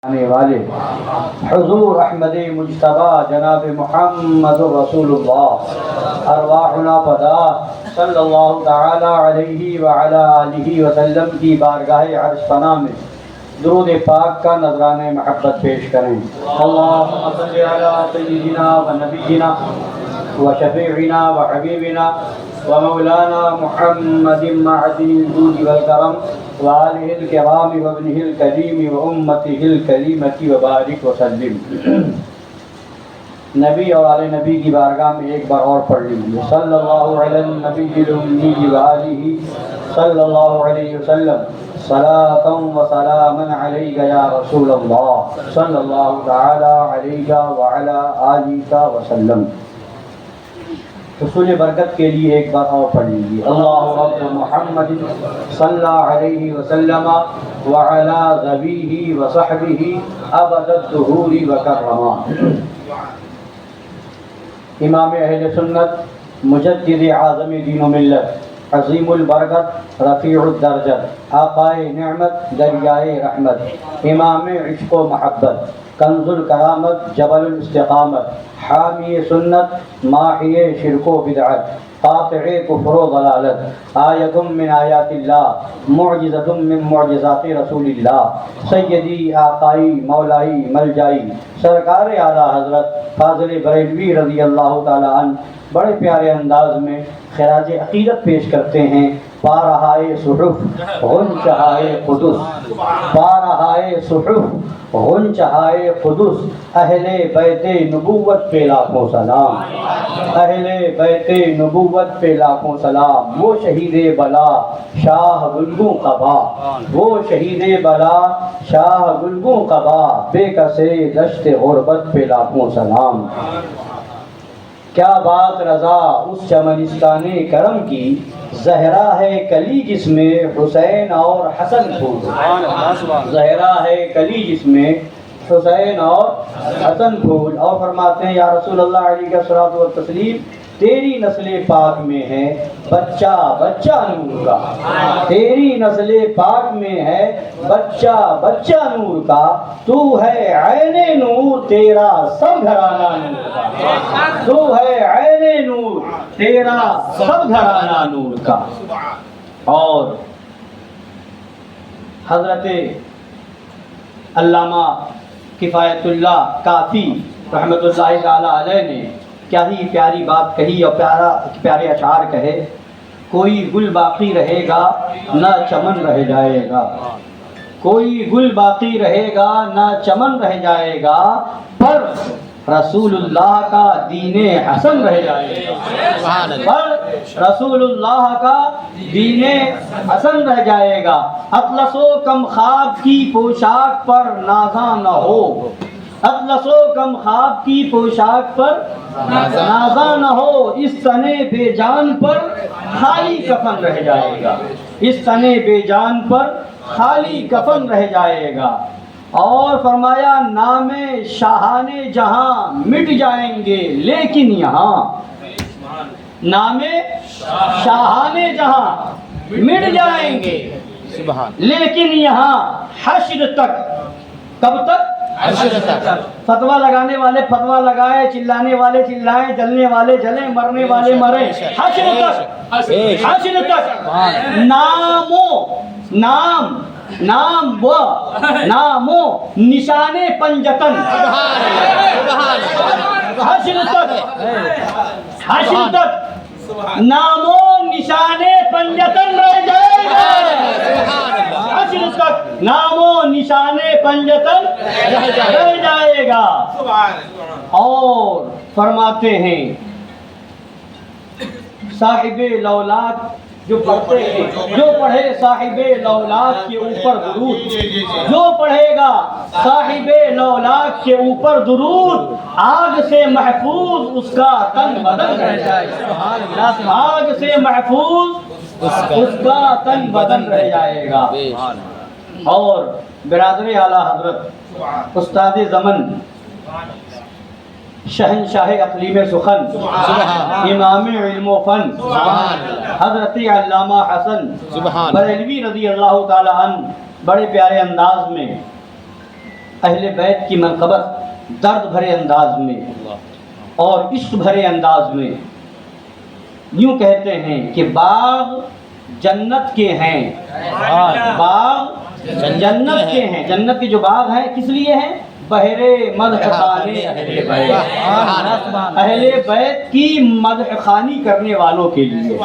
آنے والے حضور احمد مجتبی جناب محمد رسول اللہ ارواحنا فدا صلی اللہ تعالی علیہ وعلی آلہ وسلم کی بارگاہ عرش پناہ میں درود پاک کا نذرانہ محبت پیش کریں۔ اللہم صلی علی سیدنا و نبینا و شفیعنا و حبیبنا و مولانا محمد معدن الجود والکرم وآلہ الکرام و ابنہ الکریم و امتہ الکریمۃ وبارک وسلم۔ نبی اور آل نبی کی بارگاہ میں ایک بار اور پڑھ لیجیے، صلی اللہ علی النبی الامی وآلہ صلی اللہ علیہ وسلم صلاۃ و سلاما علیک یا رسول اللہ صلی اللہ تعالی علیک وعلی آلک وسلم۔ حصول برکت کے لیے ایک بار اور پڑھ لیجیے، اللہ رب محمد صلی علیہ وسلم وعلی ذویہ وصحبہ ابد الدہور وکرما۔ امام اہل سنت، مجدد اعظم دین و ملت، عظیم البرکت، رفیع الدرجت، آقائے نعمت، دریائے رحمت، امام عشق و محبت، کنز الکرامت، جبل الاستقامت، حامی سنت، ماحی شرک و بدعت، قاطع کفر و ضلالت، آیت من آیات اللہ، معجزت من معجزات رسول اللہ، سیدی آقائی مولائی ملجائی سرکار اعلیٰ حضرت فاضل بریلوی رضی اللہ تعالی عنہ بڑے پیارے انداز میں خراج عقیدت پیش کرتے ہیں۔ پارہائے صحف غنچہائے قدس، پارہائے صحف غنچہائے قدس، اہل بیت نبوت پہ لاکھوں سلام، اہل بیت نبوت پہ لاکھوں سلام۔ وہ شہید بلا شاہ گلگوں قبا، وہ شہید بلا شاہ گلگوں قبا، بے کسے دشت غربت پہ لاکھوں سلام۔ کیا بات رضا اس چمنستان کرم کی، زہرا ہے کلی جس میں حسین اور حسن پھول، زہرا ہے کلی جس میں حسین اور حسن پھول۔ اور فرماتے ہیں یا رسول اللہ علیہ الصلوۃ والتسلیم، تیری نسل پاک میں ہے بچہ بچہ نور کا، تیری نسل پاک میں ہے بچہ بچہ نور کا، تو ہے عین نور تیرا سب گھرانہ نور کا، تو ہے عین نور تیرا سب گھرانہ نور کا۔ اور حضرت علامہ کفایت اللہ کافی رحمۃ اللہ تعالی علیہ نے کیا ہی پیاری بات کہی اور پیارے اشعار کہے، کوئی گل باقی رہے گا نہ چمن رہ جائے گا، کوئی گل باقی رہے گا نہ چمن رہ جائے گا، پر رسول اللہ کا دین حسن رہ جائے گا، پر رسول اللہ کا دین حسن رہ جائے گا۔ اطلس و کم خواب کی پوشاک پر نازاں نہ ہو، اطلس و کم خواب کی پوشاک پر نازاں نہ ہو، اس تنے بے جان پر خالی کفن رہ جائے گا، اس تنے بے جان پر خالی کفن رہ جائے گا۔ اور فرمایا نام شاہان جہاں مٹ جائیں گے لیکن یہاں، نام شاہان جہاں مٹ جائیں گے لیکن یہاں حشر تک، کب تک؟ فتویٰ لگانے والے فتویٰ لگائے، چلانے والے چلائیں، جلنے والے جلیں، مرنے والے مریں، حشر تک، حشر تک نام و نامو نشان پنجتن، حشر تک، حشر تک نامو نشان پنجتن رہ جائے گا، حشر تک نامو نشان پنجتن رہ جائے گا۔ اور فرماتے ہیں صاحب لولاک جو پڑھتے ہیں، جو پڑھے صاحب لولاک کے اوپر درود، جو پڑھے گا صاحب لولاک کے اوپر درود، آگ سے محفوظ اس کا تن بدن رہ جائے گا، آگ سے محفوظ اس کا تن بدن رہ جائے گا۔ اور برادر اعلیٰ حضرت استاد زمن شہنشاہ اقلیم سخن، امام علم و فن، حضرت علامہ حسن بریلوی رضی اللہ تعالی عنہ بڑے پیارے انداز میں اہل بیت کی منقبت درد بھرے انداز میں اور عشق بھرے انداز میں یوں کہتے ہیں کہ باغ جنت کے ہیں، باغ جنت کے ہیں، جنت کے جو باغ ہیں کس لیے ہیں؟ بہرے مدح خانے اہل بیت، اہل بیت کی مدح خوانی کرنے والوں کے لیے،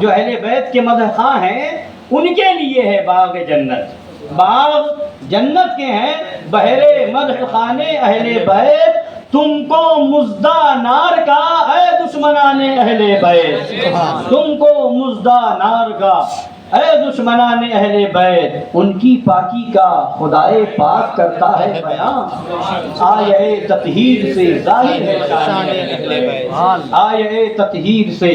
جو اہل بیت کے مدح خواں ہیں ان کے لیے ہے باغ جنت، باغ جنت کے ہیں بہرے مدح خانے اہل بیت، تم کو مزدہ نار کا اے دشمنان اہل بیت، تم کو مزدہ نار کا اے دشمنان اہل بیت، ان کی پاکی کا خدائے پاک کرتا ہے بیان، آیہ تطہیر سے ظاہر ہے شان اہل بیت، آیہ تطہیر سے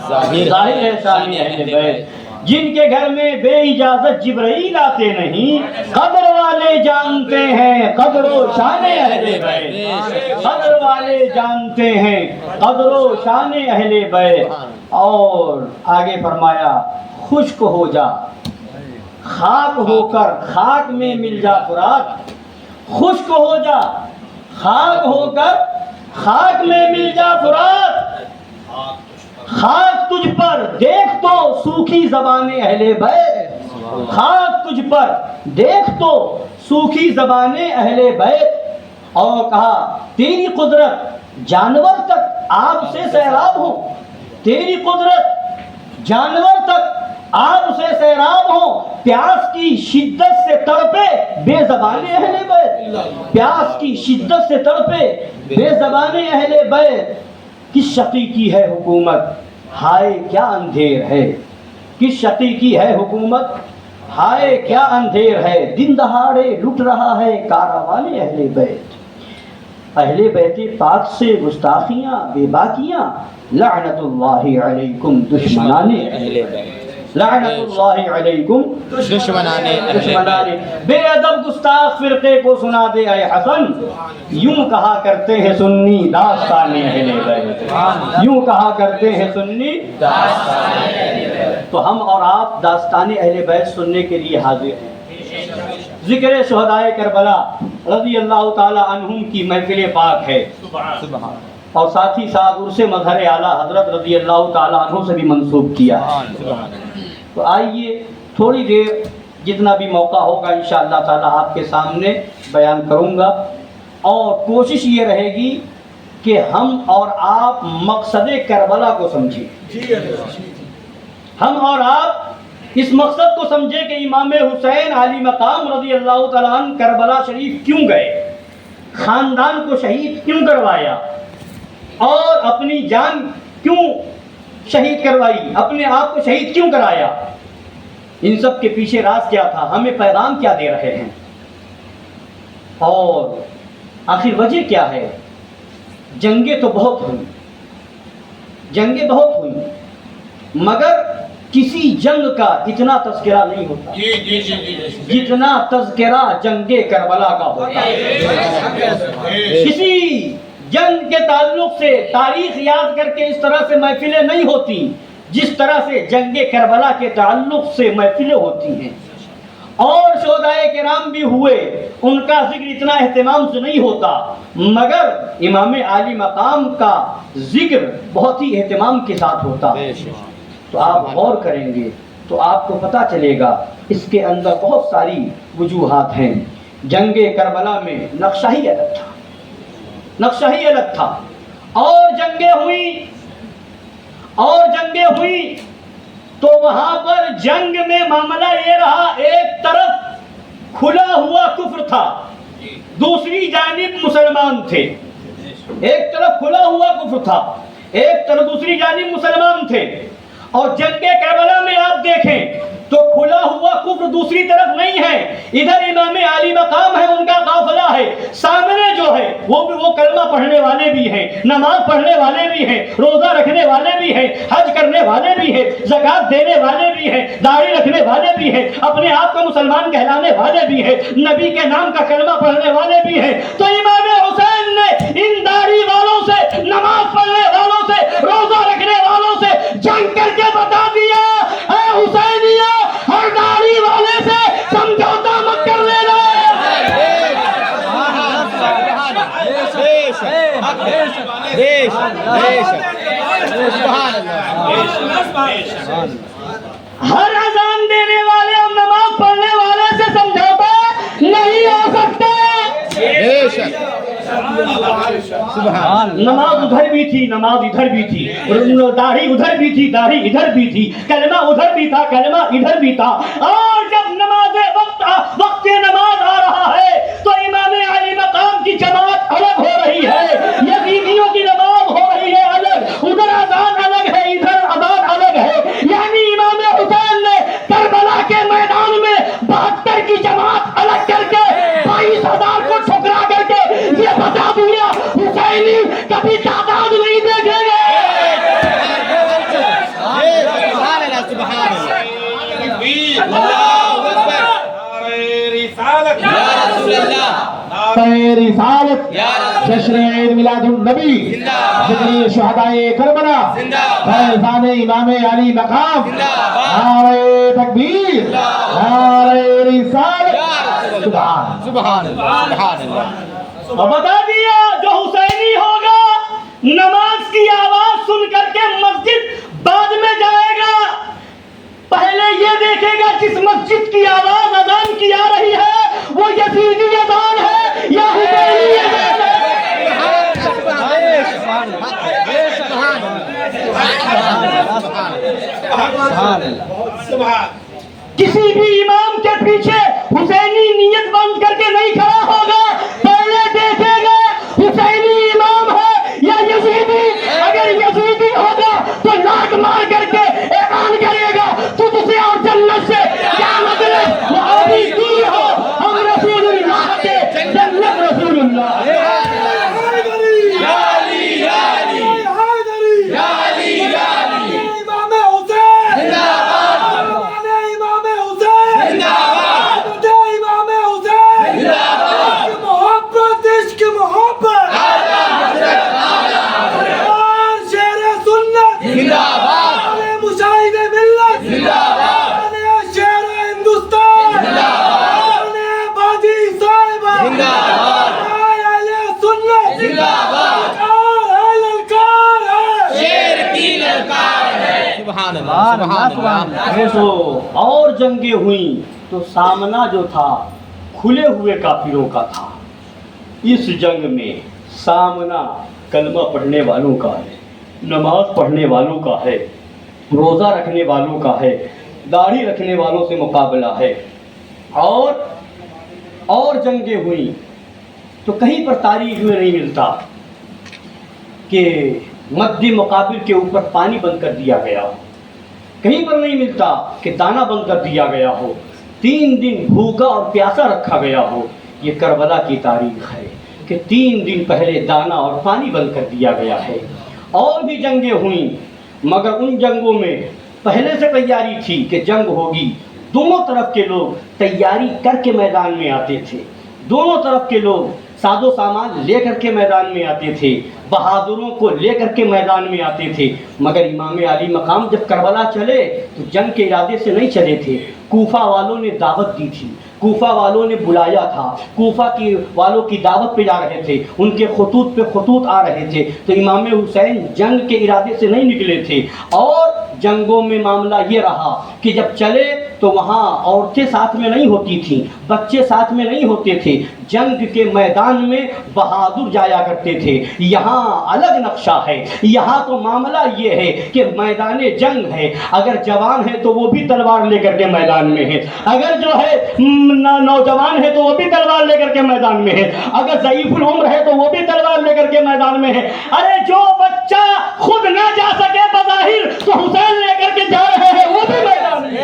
ظاہر ہے شان اہل بیت، جن کے گھر میں بے اجازت جبرائیل آتے نہیں، قدر والے جانتے ہیں قدر و شان اہل بیت، قدر والے جانتے ہیں قدر و شان اہل بیت۔ اور آگے فرمایا خشک ہو جا خاک ہو کر خاک میں مل جا فرات، خشک ہو جا خاک ہو کر خاک میں مل جا فرات، خاک تجھ پر دیکھ تو سوکھی زبان اہل بیت، خاک تجھ پر دیکھ تو سوکھی زبان اہل بیت، اور کہا تیری قدرت جانور تک آپ سے سیراب ہو، تیری قدرت جانور تک آپ سے سیراب ہو، پیاس کی شدت سے تڑپے بے زبان اہل بیت، پیاس کی شدت سے تڑپے بے زبان اہل بیت، کس شقی کی ہے حکومت ہائے کیا اندھیر ہے، کس شقی کی ہے حکومت ہائے کیا اندھیر ہے، دن دہاڑے لٹ رہا ہے کاروان اہل بیت، اہل بیت پاک سے گستاخیاں بے باکیاں، لعنت اللہ علیکم دشمنان اہل بیت، لعنت اللہ علیکم دشمنان دشمنان بے ادب گستاخ فرقے کو سنا دے اے حسن، یوں کہا کرتے ہیں سنی داستان اہل بیت، یوں کہا کرتے ہیں سنی داستان اہل بیت، تو ہم اور آپ داستان اہل بیت سننے کے لیے حاضر ہیں۔ ذکر شہدائے کربلا رضی اللہ تعالی عنہم کی محفل پاک ہے، اور ساتھ ہی ساتھ عرس مظہر اعلیٰ حضرت رضی اللہ تعالی عنہ سے بھی منسوب کیا ہے۔ تو آئیے تھوڑی دیر جتنا بھی موقع ہوگا انشاءاللہ تعالی آپ کے سامنے بیان کروں گا، اور کوشش یہ رہے گی کہ ہم اور آپ مقصد کربلا کو سمجھیں، ہم اور آپ اس مقصد کو سمجھے کہ امام حسین علی مقام رضی اللہ تعالیٰ عنہ کربلا شریف کیوں گئے، خاندان کو شہید کیوں کروایا، اور اپنی جان کیوں شہید کروائی، اپنے آپ کو شہید کیوں کرایا، ان سب کے پیچھے راز کیا تھا، ہمیں پیغام کیا دے رہے ہیں، اور آخر وجہ کیا ہے۔ جنگیں تو بہت ہوئی، جنگیں بہت ہوئی، مگر کسی جنگ کا اتنا تذکرہ نہیں ہوتا جتنا تذکرہ جنگ کربلا کا ہوتا ہے۔ کسی جنگ کے تعلق سے تاریخ یاد کر کے اس طرح سے محفلیں نہیں ہوتی جس طرح سے جنگ کربلا کے تعلق سے محفلیں ہوتی ہیں، اور شہدائے کرام بھی ہوئے، ان کا ذکر اتنا اہتمام سے نہیں ہوتا، مگر امام عالی مقام کا ذکر بہت ہی اہتمام کے ساتھ ہوتا ہے۔ تو آپ غور کریں گے تو آپ کو پتہ چلے گا اس کے اندر بہت ساری وجوہات ہیں۔ جنگ کربلا میں نقشہ ہی الگ تھا، نقشہ ہی الگ تھا، اور جنگیں ہوئی، اور جنگیں ہوئی تو وہاں پر جنگ میں معاملہ یہ رہا، ایک طرف کھلا ہوا کفر تھا، دوسری جانب مسلمان تھے، ایک طرف کھلا ہوا کفر تھا، ایک طرف دوسری جانب مسلمان تھے، اور جنگ کربلا میں آپ دیکھیں تو کھلا ہوا کفر دوسری طرف نہیں ہے، ادھر امام عالی مقام ہے، ان کا قافلہ ہے، سامنے جو ہے وہ کلمہ پڑھنے والے بھی ہیں، نماز پڑھنے والے بھی ہیں، روزہ رکھنے والے بھی ہیں، حج کرنے والے بھی ہیں، زکوٰۃ دینے والے بھی ہیں، داڑھی رکھنے والے بھی ہیں، اپنے آپ کو مسلمان کہلانے والے بھی ہیں، نبی کے نام کا کلمہ پڑھنے والے بھی ہیں۔ تو امام حسین نے ان داڑھی والوں سے، نماز پڑھنے والوں سے، روزہ رکھنے والوں سے جنگ کر کے بتا دیا، اے حسینیہ، ہر داڑھی والے سے سمجھوتا مت کر لینا، ہر اذان دینے والے اور نماز پڑھنے والے سے سمجھوتا نہیں ہو سکتا. نماز ادھر بھی تھی، نماز ادھر بھی تھی، داڑھی ادھر بھی تھی، داڑھی ادھر بھی تھی، کلمہ ادھر بھی تھا، کلمہ ادھر بھی تھا. اور جب نماز وقت نماز آ رہا ہے تو امام علی مقام کی جماعت الگ ہو رہی ہے، یزیدیوں کی نماز ہو رہی ہے الگ، ادھر اذان الگ ہے، ادھر اذان الگ ہے. یعنی امام حسین نے کربلا کے میدان میں 72 کی جماعت الگ کر کے 22,000 کو ٹھکرا کر کے یہ بتا دیا حسینی کبھی تعداد نہیں دیکھیں گے. رسالت، جشن عید میلاد النبی، ذکر شہدائے کربلا، فیضان امام علی مقام، نعرہ تکبیر، نعرہ رسالت. سبحان اللہ. اور بتا دیا جو حسینی ہوگا نماز کی آواز سن کر کے مسجد بعد میں جائے گا، پہلے یہ دیکھے گا جس مسجد کی آواز اذان کی آ رہی ہے وہ یزیدی اذان ہے یا حسینی اذان ہے. کسی بھی امام کے پیچھے حسینی نیت بند کر کے نہیں کھڑا ہوگا، پہلے دیکھے گا حسینی امام ہے یا یزیدی. اگر یزیدی ہوگا تو لاک مار کر کے اعلان کرے گا تجھ سے اور جنت سے کیا مطلب، وہ بھی دور ہو، ہم رسول اللہ کے جنت رسول اللہ. اور جنگیں ہوئیں تو سامنا جو تھا کھلے ہوئے کافروں کا تھا. اس جنگ میں سامنا کلمہ پڑھنے والوں کا ہے، نماز پڑھنے والوں کا ہے، روزہ رکھنے والوں کا ہے، داڑھی رکھنے والوں سے مقابلہ ہے. اور جنگیں ہوئیں تو کہیں پر تاریخ میں نہیں ملتا کہ مد مقابل کے اوپر پانی بند کر دیا گیا ہو، کہیں پر نہیں ملتا کہ دانہ بند کر دیا گیا ہو، 3 دن بھوکا اور پیاسا رکھا گیا ہو. یہ کربلا کی تاریخ ہے کہ 3 دن پہلے دانہ اور پانی بند کر دیا گیا ہے. اور بھی جنگیں ہوئیں مگر ان جنگوں میں پہلے سے تیاری تھی کہ جنگ ہوگی. دونوں طرف کے لوگ تیاری کر کے میدان میں آتے تھے، دونوں طرف کے لوگ ساز و سامان لے کر کے میدان میں آتے تھے، بہادروں کو لے کر کے میدان میں آتے تھے. مگر امام علی مقام جب کربلا چلے تو جنگ کے ارادے سے نہیں چلے تھے. کوفہ والوں نے دعوت دی تھی، کوفہ والوں نے بلایا تھا، کوفہ کی والوں کی دعوت پہ جا رہے تھے، ان کے خطوط پہ خطوط آ رہے تھے. تو امام حسین جنگ کے ارادے سے نہیں نکلے تھے. اور جنگوں میں معاملہ یہ رہا کہ جب چلے تو وہاں عورتیں ساتھ میں نہیں ہوتی تھیں، بچے ساتھ میں نہیں ہوتے تھے. جنگ کے میدان میں بہادر جایا کرتے تھے. یہاں الگ نقشہ ہے. یہاں تو معاملہ یہ ہے کہ میدان جنگ ہے، اگر جوان ہے تو وہ بھی تلوار لے کر کے میدان میں ہے، اگر جو ہے نوجوان ہے تو وہ بھی تلوار لے کر کے میدان میں ہے، اگر ضعیف العمر ہے تو وہ بھی تلوار لے کر کے میدان میں ہے. ارے جو بچہ خود نہ جا سکے بظاہر تو حسین لے کر کے جا رہے ہیں، وہ بھی میدان میں،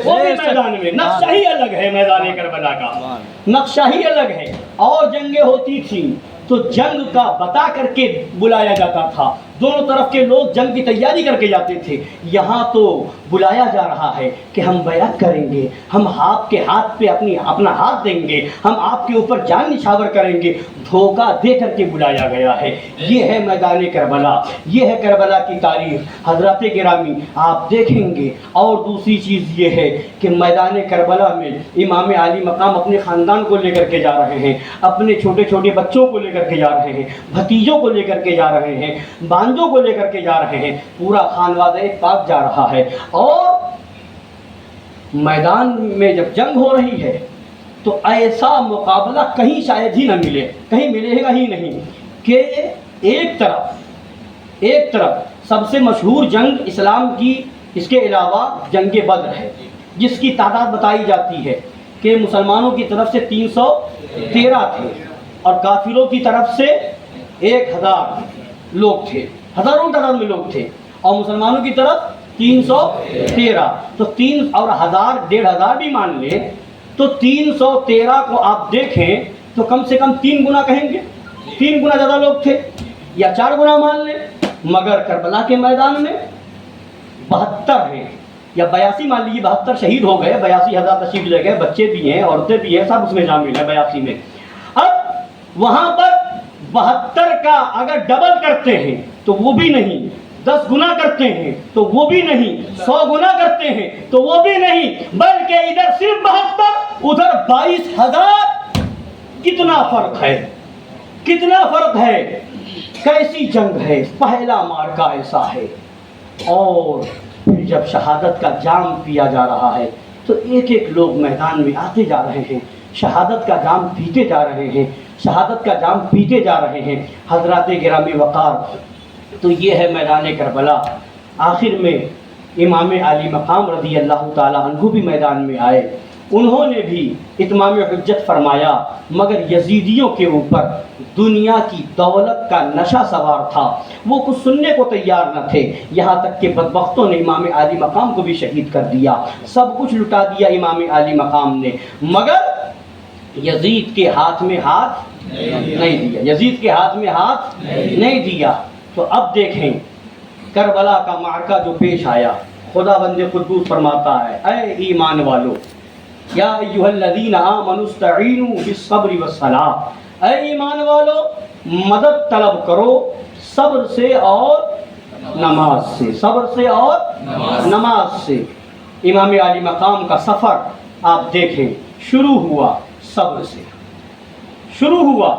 وہ بھی میدان میں. نقشہ ہی الگ ہے، میدان کربلا کا نقشہ ہی الگ ہے. اور جنگیں ہوتی تھیں تو جنگ کا بتا کر کے بلایا جاتا تھا. دونوں طرف کے لوگ جنگ کی تیاری کر کے جاتے تھے، یہاں تو بلایا جا رہا ہے کہ ہم بیعت کریں گے، ہم آپ کے ہاتھ پہ اپنا ہاتھ دیں گے، ہم آپ کے اوپر جان نچھاور کریں گے، دھوکہ دے کر کے بلایا گیا ہے۔ یہ ہے میدان کربلا، یہ ہے کربلا کی تاریخ۔ حضرات گرامی آپ دیکھیں گے، اور دوسری چیز یہ ہے کہ میدان کربلا میں امام عالی مقام اپنے خاندان کو لے کر کے جا رہے ہیں، اپنے چھوٹے چھوٹے بچوں کو لے کر کے جا رہے ہیں، بھتیجوں کو لے کر کے جا رہے ہیں، بانجوں کو لے کر کے جا رہے ہیں، پورا خانوادہ پاک جا رہا ہے۔ اور میدان میں جب جنگ ہو رہی ہے تو ایسا مقابلہ کہیں شاید ہی نہ ملے، کہیں ملے گا ہی نہیں کہ ایک طرف سب سے مشہور جنگ اسلام کی، اس کے علاوہ جنگ بدر ہے، جس کی تعداد بتائی جاتی ہے کہ مسلمانوں کی طرف سے 313 تھے اور کافروں کی طرف سے 1000 لوگ تھے، ہزاروں تعداد میں لوگ تھے، اور مسلمانوں کی طرف 313، تو 3 اور 1000 1500 بھی مان لیں تو 313 کو آپ دیکھیں تو کم سے کم 3 گنا کہیں گے، 3 گنا زیادہ لوگ تھے، یا 4 گنا مان لیں۔ مگر کربلا کے میدان میں 72 ہیں یا 82 مان لیجیے، 72 شہید ہو گئے، 82,000 تشریف لے گئے، بچے بھی ہیں، عورتیں بھی ہیں، سب اس میں شامل ہیں 82 میں۔ اب وہاں پر 72 کا اگر ڈبل کرتے ہیں تو وہ بھی نہیں، 10 گنا کرتے ہیں تو وہ بھی نہیں، 100 گنا کرتے ہیں تو وہ بھی نہیں، بلکہ ادھر صرف 72 ادھر 22,000۔ کتنا فرق ہے، کتنا فرق ہے، کیسی جنگ ہے، پہلا مارکا ایسا ہے۔ اور پھر جب شہادت کا جام پیا جا رہا ہے تو ایک ایک لوگ میدان میں آتے جا رہے ہیں، شہادت کا جام پیتے جا رہے ہیں، شہادت کا جام پیتے جا رہے ہیں۔ حضرات گرامی وقار، تو یہ ہے میدان کربلا۔ آخر میں امام علی مقام رضی اللہ تعالی عنہ بھی میدان میں آئے، انہوں نے بھی اتمام حجت فرمایا، مگر یزیدیوں کے اوپر دنیا کی دولت کا نشہ سوار تھا، وہ کچھ سننے کو تیار نہ تھے، یہاں تک کہ بدبختوں نے امام علی مقام کو بھی شہید کر دیا، سب کچھ لٹا دیا امام علی مقام نے، مگر یزید کے ہاتھ میں ہاتھ نہیں دیا، یزید کے ہاتھ میں ہاتھ نہیں دیا۔ تو اب دیکھیں کربلا کا معرکہ جو پیش آیا، خدا بند قدوس فرماتا ہے، اے ایمان والو، یا ایھا الذین آمنوا استعینوا بالصبر والصلاۃ، اے ایمان والو مدد طلب کرو صبر سے اور نماز سے، صبر سے اور نماز سے۔ امام علی مقام کا سفر آپ دیکھیں، شروع ہوا صبر سے، شروع ہوا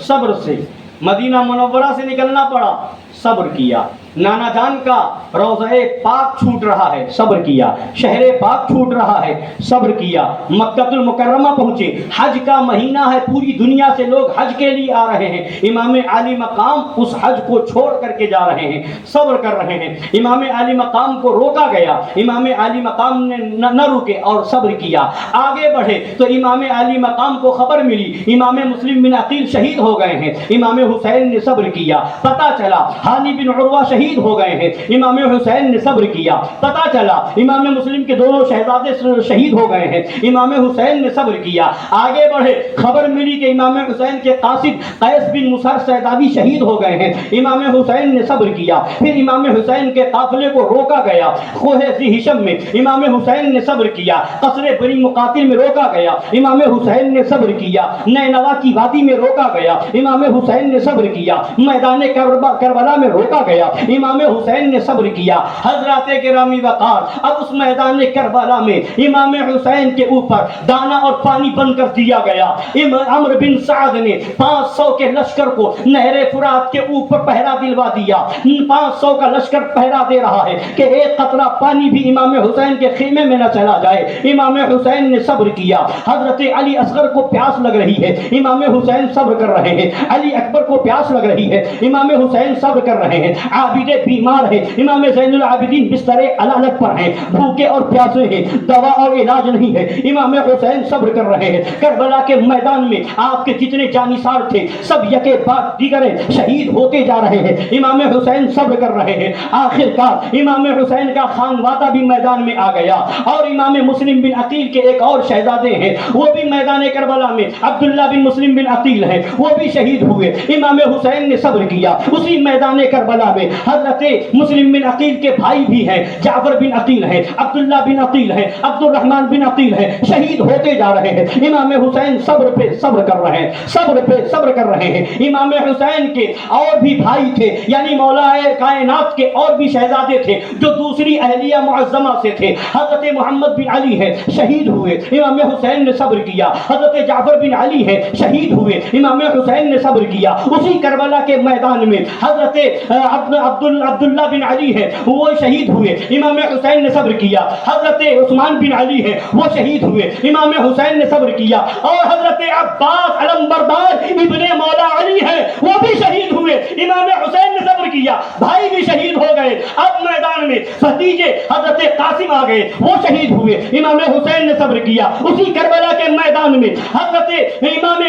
صبر سے، مدینہ منورہ سے نکلنا پڑا، صبر کیا، نانا جان کا روضہ پاک چھوٹ رہا ہے، صبر کیا، شہر پاک چھوٹ رہا ہے، صبر کیا، مکہ المکرمہ پہنچے، حج کا مہینہ ہے، پوری دنیا سے لوگ حج کے لیے آ رہے ہیں، امام علی مقام اس حج کو چھوڑ کر کے جا رہے ہیں، صبر کر رہے ہیں، امام علی مقام کو روکا گیا، امام علی مقام نے نہ رکے اور صبر کیا، آگے بڑھے تو امام علی مقام کو خبر ملی امام مسلم بن عقیل شہید ہو گئے ہیں، امام حسین نے صبر کیا، پتہ چلا ہانی بن عروہ شہید ہو گئے ہیں، امام حسین نے صبر کیا، پتہ چلا امام مسلم کے دونوں شہزادے شہید ہو گئے ہیں، امام حسین نے صبر کیا، آگے بڑھے خبر ملی کہ امام حسین کے قاصد قیس بن مسہر سیداوی شہید ہو گئے ہیں، امام حسین نے صبر کیا، پھر امام حسین کے قافلے کو روکا گیا، کوہ ذی ہشم میں امام حسین نے صبر کیا، قصر بنی مقاتل میں روکا گیا، امام حسین نے صبر کیا، نینوا کی وادی میں روکا گیا، امام حسین نے صبر کیا، میدان کربلا میں روکا گیا، امام حسین نے صبر کیا۔ حضرات گرامی وقار، اب اس میدان کربلا میں امام حسین کے اوپر دانا اور پانی بند کر دیا گیا، عمرو بن سعد نے 500 کے لشکر کو نہر فرات کے اوپر پہرا دلوا دیا، 500 کا لشکر پہرا دے رہا ہے کہ ایک قطرہ پانی بھی امام حسین کے خیمے میں نہ چلا جائے، امام حسین نے صبر کیا۔ حضرت علی اصغر کو پیاس لگ رہی ہے، امام حسین صبر کر رہے ہیں، علی اکبر کو پیاس لگ رہی ہے، امام حسین صبر کر رہے ہیں، عابد والدے بیمار ہیں، امام زین العابدین بستر علالت پر ہیں، بھوکے اور پیاسے ہیں، دوا اور علاج نہیں ہے، امام حسین صبر کر رہے ہیں۔ کربلا کے میدان میں آپ کے جتنے جانثار تھے سب یکے بعد دیگر شہید ہوتے جا رہے ہیں، امام حسین صبر کر رہے ہیں۔ آخر کار امام حسین کا خانوادہ بھی میدان میں آ گیا، اور امام مسلم بن عقیل کے ایک اور شہزادے ہیں، وہ بھی میدان کربلا میں عبداللہ بن مسلم بن عقیل ہیں، وہ بھی شہید ہوئے۔ امام حسین نے صبر کیا۔ اسی میدان کربلا میں حضرت مسلم بن عقیل کے بھائی بھی ہیں، جعفر بن عقیل ہیں، عبداللہ بن عقیل ہیں، عبد الرحمن بن عقیل ہیں، شہید ہوتے جا رہے ہیں۔ امام حسین صبر پہ صبر کر رہے ہیں، صبر پہ صبر کر رہے ہیں۔ امام حسین کے اور بھی بھائی تھے، یعنی مولا کائنات کے اور بھی شہزادے تھے جو دوسری اہلیہ معظمہ سے تھے۔ حضرت محمد بن علی ہے، شہید ہوئے، امام حسین نے صبر کیا۔ حضرت جعفر بن علی ہے، شہید ہوئے، امام حسین نے صبر کیا۔ اسی کربلا کے میدان میں حضرت عبداللہ بن علی ہے، وہ شہید ہوئے، امام حسین نے صبر کیا۔ حضرت عثمان بن علی ہے، وہ شہید ہوئے، امام حسین نے صبر کیا۔ اور حضرت عباس علمبردار ابن مولا علی ہے، وہ بھی شہید ہوئے، امام حسین نے صبر کیا۔ بھائی بھی شہید ہو گئے۔ اب میدان میں بھتیجے حضرت قاسم آ گئے، وہ شہید ہوئے، امام حسین نے صبر کیا۔ اسی کربلا کے میدان میں حضرت امام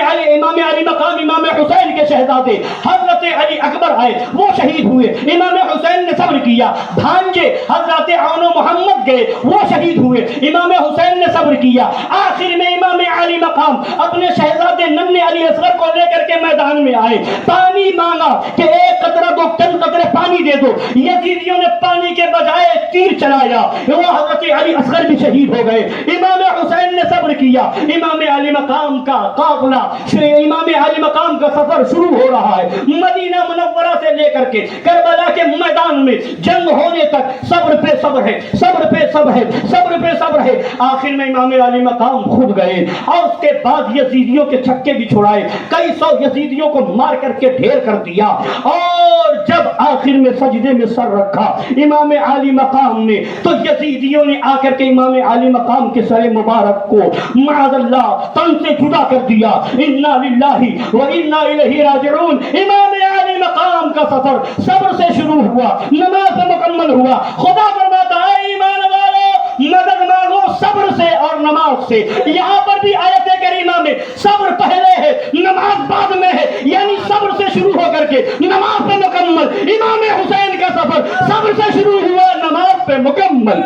علی مقام امام حسین کے شہزادے حضرت علی اکبر آئے، وہ شہید ہوئے، امام حسین نے صبر کیا۔ بھانجے حضرت عون و محمد گئے، وہ شہید ہوئے، امام حسین نے صبر کیا۔ آخر میں امام علی مقام اپنے شہزادے ننھے علی اصغر کو لے کر کے میدان میں آئے، پانی مانگا کہ ایک قطرہ دو، چند قطرے پانی دے دو۔ یزیدیوں نے پانی کے بجائے تیر چلایا، وہ حضرت علی اصغر بھی شہید ہو گئے۔ امام حسین نے صبر کیا۔ امام علی مقام کا قافلہ، امام علی مقام کا سفر شروع ہو رہا ہے، مدینہ منورہ سے لے کر کے کربلا کے میدان میں جنگ ہونے تک صبر پہ صبر ہے، صبر پہ صبر ہے، صبر پہ صبر ہے۔ آخر میں امام علی مقام خود گئے، اور اس کے بعد یزیدیوں کے چھکے بھی چھڑائے، کئی سو یزیدیوں کو مار کر کے ڈھیر کر دیا۔ اور جب آخر میں سجدے میں سر رکھا امام علی مقام نے، تو یزیدیوں نے آ کر کے امام علی مقام کے سر مبارک کو معاذ اللہ تن سے جدا کر دیا۔ انا للہ و انا الیہ راجعون۔ امام علی مقام کا سفر صبر سے شروع ہوا، نماز سے مکمل ہوا۔ خدا فرماتا ہے ایمان والو مدد مانگو صبر سے اور نماز سے۔ یہاں پر بھی آیت کریمہ میں صبر پہلے ہے، نماز بعد میں ہے، یعنی صبر سے شروع ہو کر کے نماز پہ مکمل۔ امام حسین کا سفر صبر سے شروع ہوا، نماز پہ مکمل۔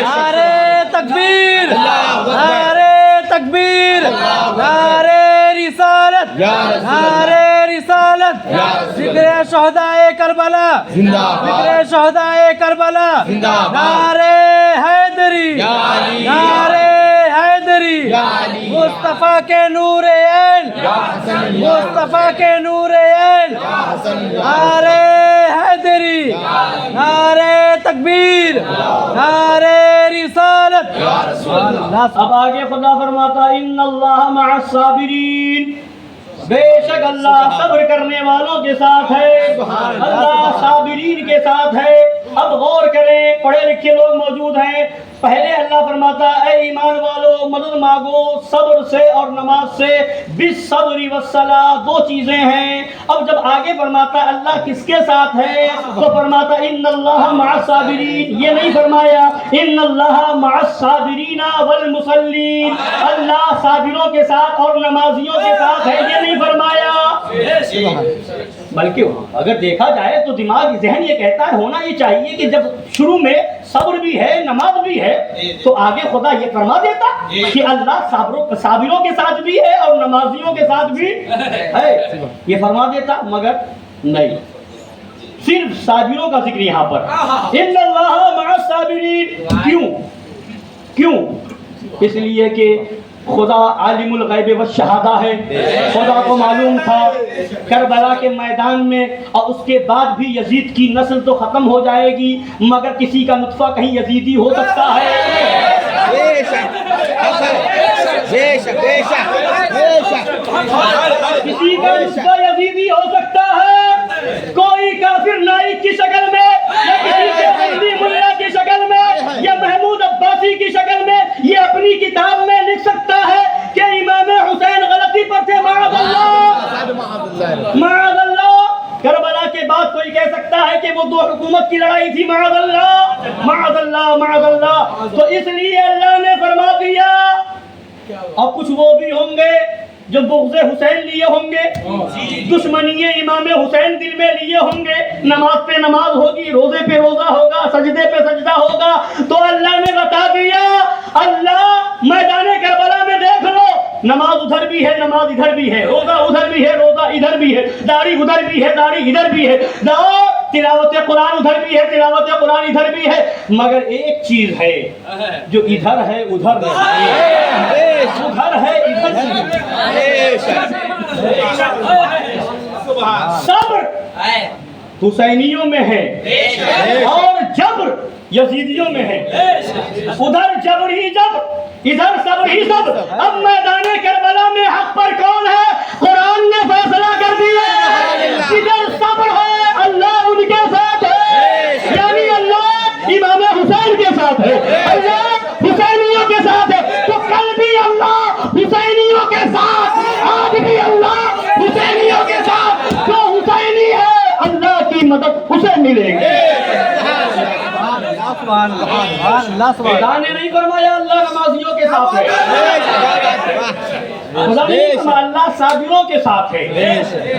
نعرے تکبیر، نعرے تکبیر، نعرے رسالت، نعرے رسالت، ذکر شہدائے کربلا، ذکر شہدائے کربلا، نعرے حیدری، نعرے حیدری، مصطفیٰ کے نور عین، مصطفیٰ کے نور عین، نعرے حیدری، نعرے تکبیر، نعرے رسالت۔ اب آگے خدا فرماتا ان اللہ مع الصابرین، بے شک اللہ صبر کرنے والوں کے ساتھ ہے، اللہ صابرین کے ساتھ ہے۔ اب غور کریں، پڑھے لکھے لوگ موجود ہیں۔ پہلے اللہ فرماتا اے ایمان والو مدد مانگو صبر سے اور نماز سے، بالصبر والصلاۃ، دو چیزیں ہیں۔ اب جب آگے فرماتا اللہ کس کے ساتھ ہے تو فرماتا ان اللہ مع الصابرین، یہ نہیں فرمایا ان اللہ مع الصابرین والمصلین، اللہ صابروں کے ساتھ اور نمازیوں کے ساتھ ہے، یہ نہیں فرمایا۔ بلکہ اگر دیکھا جائے تو دماغ ذہن یہ کہتا ہے، ہونا یہ چاہیے کہ جب شروع میں صبر بھی ہے نماز بھی ہے تو آگے خدا یہ فرما دیتا کہ اللہ صابروں کے ساتھ بھی ہے اور نمازیوں کے ساتھ بھی ہے، یہ فرما دیتا، مگر نہیں، صرف صابروں کا ذکر یہاں پر۔ ان اللہ مع الصابرین، کیوں؟ اس لیے کہ خدا عالم الغیب والشہادہ ہے، خدا کو معلوم تھا کربلا کے میدان میں اور اس کے بعد بھی یزید کی نسل تو ختم ہو جائے گی، مگر کسی کا نطفہ کہیں یزیدی ہو سکتا ہے۔ کسی کا نطفہ یزیدی ہو سکتا ہے، کوئی کافر نائک کی شکل میں یا کسی کے بندی ملا کی شکل میں یا محمود عباسی کی شکل میں یہ اپنی کتاب میں لکھ سکتا ہے کہ امام حسین غلطی پر تھے، معاذ اللہ، معاذ اللہ۔ کربلا کے بعد کوئی کہہ سکتا ہے کہ حکومت کی لڑائی تھی، معاذ اللہ معاذ اللہ معاذ اللہ، تو اس لیے اللہ نے فرما دیا اور کچھ وہ بھی ہوں گے جو بغض حسین لیے ہوں گے، دشمنی امام حسین دل میں لیے ہوں گے، نماز پہ نماز ہوگی، روزے پہ روزہ ہوگا، سجدے پہ سجدہ ہوگا، تو اللہ نے بتا دیا، اللہ میدان کربلا میں دیکھ لو، نماز ادھر بھی ہے، نماز ادھر بھی ہے، روزہ ادھر بھی ہے، روزہ ادھر بھی ہے، داڑھی ادھر بھی ہے، داڑھی ادھر بھی ہے، تلاوت قرآن ادھر بھی ہے، تلاوت قرآن ادھر بھی ہے، مگر ایک چیز ہے جو ادھر ہے ادھر نہیں ہے، ادھر ہے ادھر نہیں ہے۔ صبر حسینیوں میں ہے اور جبر یزیدیوں میں ہے، ادھر جبر ہی جبر، ادھر صبر ہی صبر۔ اب میدان کربلا میں حق پر کون ہے؟ قرآن نے فیصلہ کر دیا، ادھر صبر ہے، اللہ ان کے ساتھ ہے، یعنی اللہ امام حسین کے ساتھ ہے، اللہ حسینیوں کے ساتھ ہے، تو کل بھی اللہ حسینیوں کے ساتھ، آج بھی اللہ حسینیوں کے ساتھ، جو حسینی ہے اللہ کی مدد اسے ملے گی۔ خدا نے نہیں فرمایا اللہ نمازیوں کے ساتھ ہے، خدا نے نہیں فرمایا اللہ صابروں کے ساتھ ہے،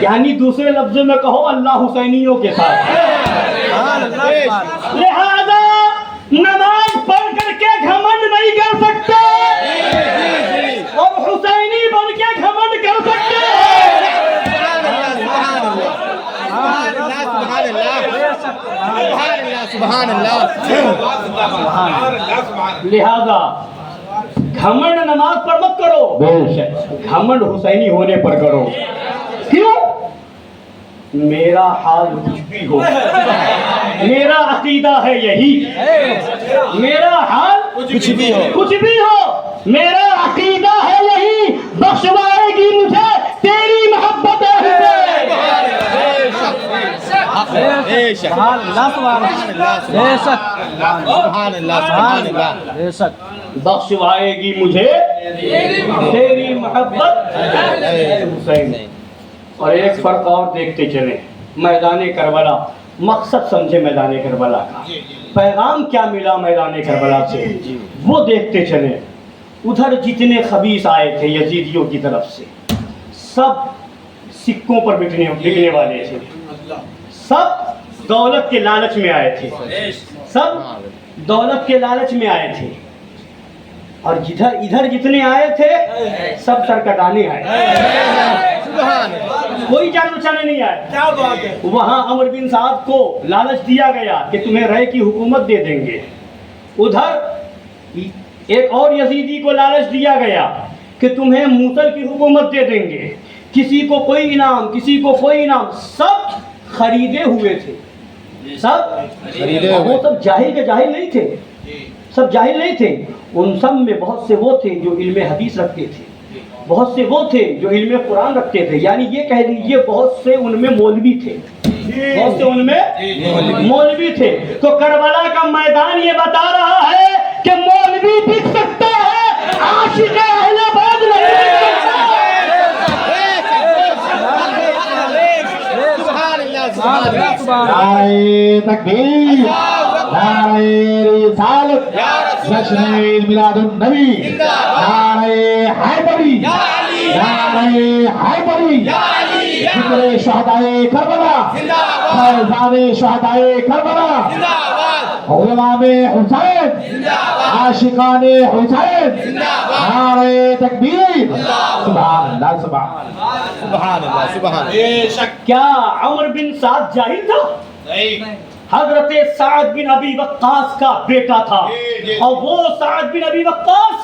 یعنی دوسرے لفظوں میں کہو اللہ حسینیوں کے ساتھ ہے۔ لہذا نماز پڑھ کر کے گھمنڈ نہیں کر سکتے اور حسینی بن کے گھمنڈ کر سکتے ہیں۔ لہذا گھمنڈ نماز پر مت کرو، گھمنڈ حسینی ہونے پر کرو۔ کیوں؟ میرا حال کچھ بھی ہو، میرا عقیدہ ہے یہی، میرا حال کچھ بھی ہو میرا عقیدہ ہے یہی، بخشوائے گی مجھے تیری محبت بخشوائے گی مجھے تیری محبت حسین۔ اور ایک فرق اور دیکھتے چلیں، میدان کربلا، مقصد سمجھے میدان کربلا کا، پیغام کیا ملا میدان کربلا سے وہ دیکھتے چلیں۔ ادھر جتنے خبیث آئے تھے یزیدیوں کی طرف سے، سب سکوں پر بکنے والے تھے، سب دولت کے لالچ میں آئے تھے، سب دولت کے لالچ میں آئے تھے، اور ادھر جتنے آئے تھے سب سرکٹانے آئے، کوئی جان بچانے نہیں آئے۔ وہاں عمر بن سعد کو لالچ دیا گیا کہ تمہیں رے کی حکومت دے دیں گے، ادھر ایک اور یزیدی کو لالچ دیا گیا کہ تمہیں موصل کی حکومت دے دیں گے، کسی کو کوئی انعام، کسی کو کوئی انعام، سب خریدے ہوئے تھے، وہ سب جاہل کے جاہل نہیں تھے، سب جاہل نہیں تھے، ان سب میں بہت سے وہ تھے جو علم حدیث رکھتے تھے، بہت سے وہ تھے جو علم قرآن رکھتے تھے، یعنی یہ کہہ دیجئے بہت سے ان میں مولوی تھے، بہت سے ان میں مولوی تھے۔ تو کربلا کا میدان یہ بتا رہا ہے کہ مولوی بک سکتا ہے، عاشق اہل بیت نہیں بک سکتا۔ نعرہ تکبیر، نعرہ رسالت، جشن میلاد النبی، نعرہ حیدری، نعرہ حیدری، ذکر شہدائے کربلا، فیضان شہدائے کربلا، علماء حسین، عاشقان حسین، نعرہ تکبیر، سبحان اللہ سبحان اللہ۔ کیا عمر بن سعد جاہل تھا؟ حضرت سعد بن ابی وقاص کا بیٹا تھا، اور وہ سعد بن ابی وقاص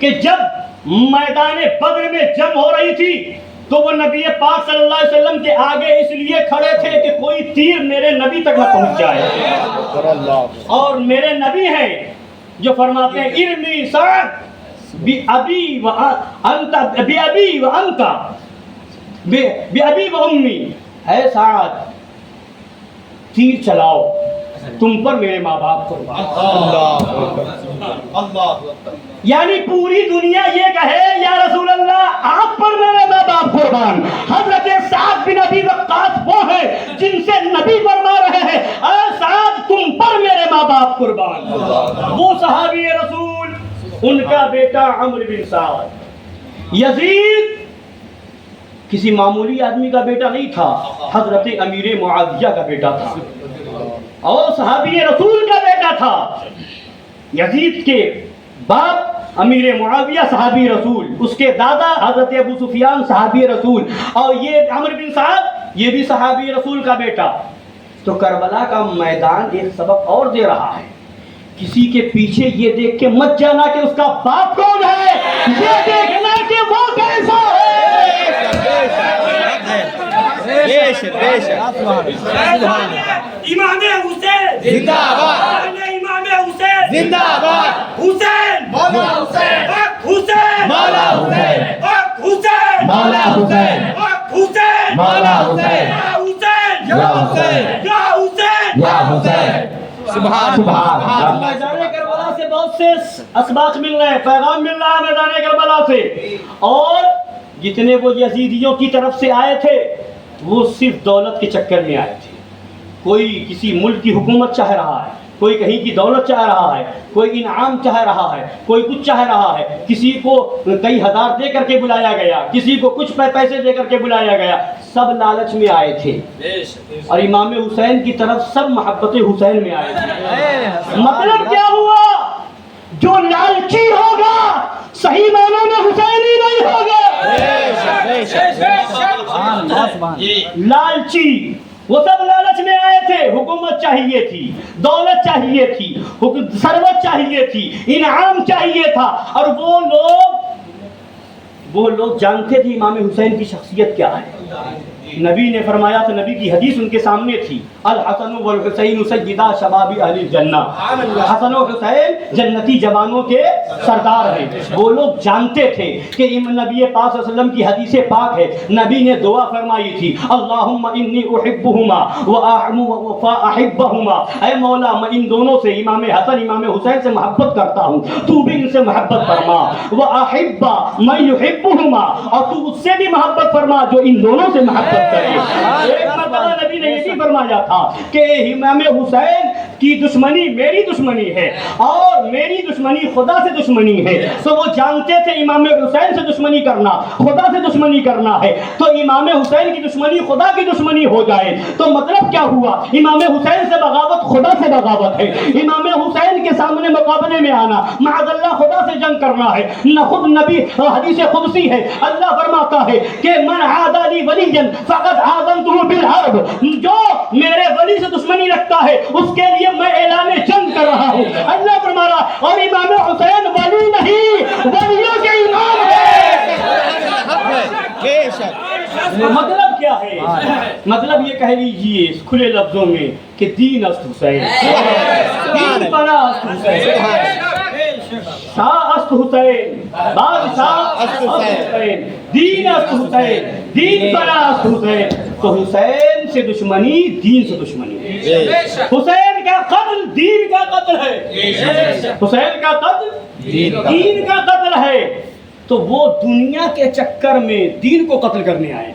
کہ جب میدان بدر میں جنگ ہو رہی تھی تو وہ نبی پاک صلی اللہ علیہ وسلم کے آگے اس لیے کھڑے تھے کہ کوئی تیر میرے نبی تک نہ پہنچ جائے، اور میرے نبی ہیں جو فرماتے ہیں ارمی سعد بأبی و امی، اے سعد تیر چلاؤ، تم پر میرے ماں باپ قربان۔ یعنی پوری دنیا یہ کہے یا رسول اللہ آپ پر میرے ماں باپ قربان۔ حضرت سعد بن ابی وقاص وہ ہیں جن سے نبی فرما رہے ہیں کا بیٹا عمرو بن سعد۔ یزید کسی معمولی آدمی کا بیٹا نہیں تھا، حضرت امیر معاویہ کا بیٹا تھا اور صحابی رسول کا بیٹا تھا۔ یزید کے باپ امیر معاویہ صحابی رسول، اس کے دادا حضرت ابو سفیان صحابی رسول، اور یہ عمرو بن سعد یہ بھی صحابی رسول کا بیٹا۔ تو کربلا کا میدان ایک سبق اور دے رہا ہے، کسی کے پیچھے یہ دیکھ کے مت جانا کہ اس کا باپ کون ہے، یہ دیکھنا کہ وہ کیسا ہے۔ امام حسین زندہ آباد، امام حسین زندہ آباد، حسین مولا حسین، حسین مولا حسین، حسین مولا حسین، حسین مولا حسین، حسین یا حسین، یا حسین یا حسین، سبحان سبحان اللہ۔ میدان کربلا سے بہت سے اسباق مل رہے ہیں، پیغام مل رہا ہے میدان کربلا سے، اور جتنے وہ یزیدیوں کی طرف سے آئے تھے وہ صرف دولت کے چکر میں آئے تھے۔ کوئی کسی ملک کی حکومت چاہ رہا ہے، کوئی کہیں کی دولت چاہ رہا ہے، کوئی انعام چاہ رہا ہے، کوئی کچھ چاہ رہا ہے، کسی کو کئی ہزار دے کر کے بلایا گیا، کسی کو کچھ پیسے دے کر کے بلایا گیا، سب لالچ میں آئے تھے، اور امام حسین کی طرف سب محبت حسین میں آئے تھے۔ مطلب کیا ہوا؟ جو لالچی ہوگا صحیح معنوں میں حسینی نہیں ہوگا۔ لالچی، وہ سب لالچ میں آئے تھے، حکومت چاہیے تھی، دولت چاہیے تھی، ثروت چاہیے تھی، انعام چاہیے تھا، اور وہ لوگ جانتے تھے امام حسین کی شخصیت کیا ہے۔ نبی نے فرمایا تھا، نبی کی حدیث ان کے سامنے تھی، الحسن والحسین سیدا شباب اہل الجنہ، حسن و حسین جنتی جوانوں کے سردار ہیں۔ وہ لوگ جانتے تھے کہ نبی پاک صلی اللہ علیہ وسلم کی حدیث پاک ہے، نبی نے دعا فرمائی تھی، اللہم انی احبہما فاحبہما، اے مولا میں ان دونوں سے، امام حسن امام حسین سے محبت کرتا ہوں، تو بھی ان سے محبت فرما، واحب من یحبہما، اور تو اس سے بھی محبت فرما جو ان دونوں سے محبت کرے۔ ایک مرتبہ نبی نے یہ بھی فرمایا تھا کہ امام حسین کی دشمنی میری دشمنی ہے اور میری دشمنی خدا سے دشمنی ہے، تو وہ جانتے تھے امام حسین سے دشمنی کرنا خدا سے دشمنی کرنا ہے، تو امام حسین کی دشمنی خدا کی دشمنی ہو جائے تو مطلب کیا ہوا؟ امام حسین سے بغاوت خدا سے بغاوت ہے، امام حسین کے سامنے مقابلے میں آنا معاذ اللہ خدا سے جنگ کرنا ہے۔ نہ خود نبی حدیث قدسی ہے، اللہ فرماتا ہے کہ من عادى لي وليا فقد آذنته بالحرب، جو میرے ولی سے دشمنی رکھتا ہے اس کے لیے میں اعلان جنگ کر رہا ہوں، اللہ فرما رہا۔ اور امام حسین ولی نہیں، ولیوں کے امام ہے۔ مطلب کیا ہے؟ مطلب یہ کہہ لیجئے کھلے لفظوں میں کہ دین است حسین، دین پناہ است حسین، شاہ است حسین، بادشاہ است حسین، دین است حسین، دین پناہ است حسین۔ تو حسین سے دشمنی دین سے دشمنی، حسین کا قتل دین کا قتل ہے، حسین کا قتل دین کا قتل ہے۔ تو وہ دنیا کے چکر میں دین کو قتل کرنے آئے،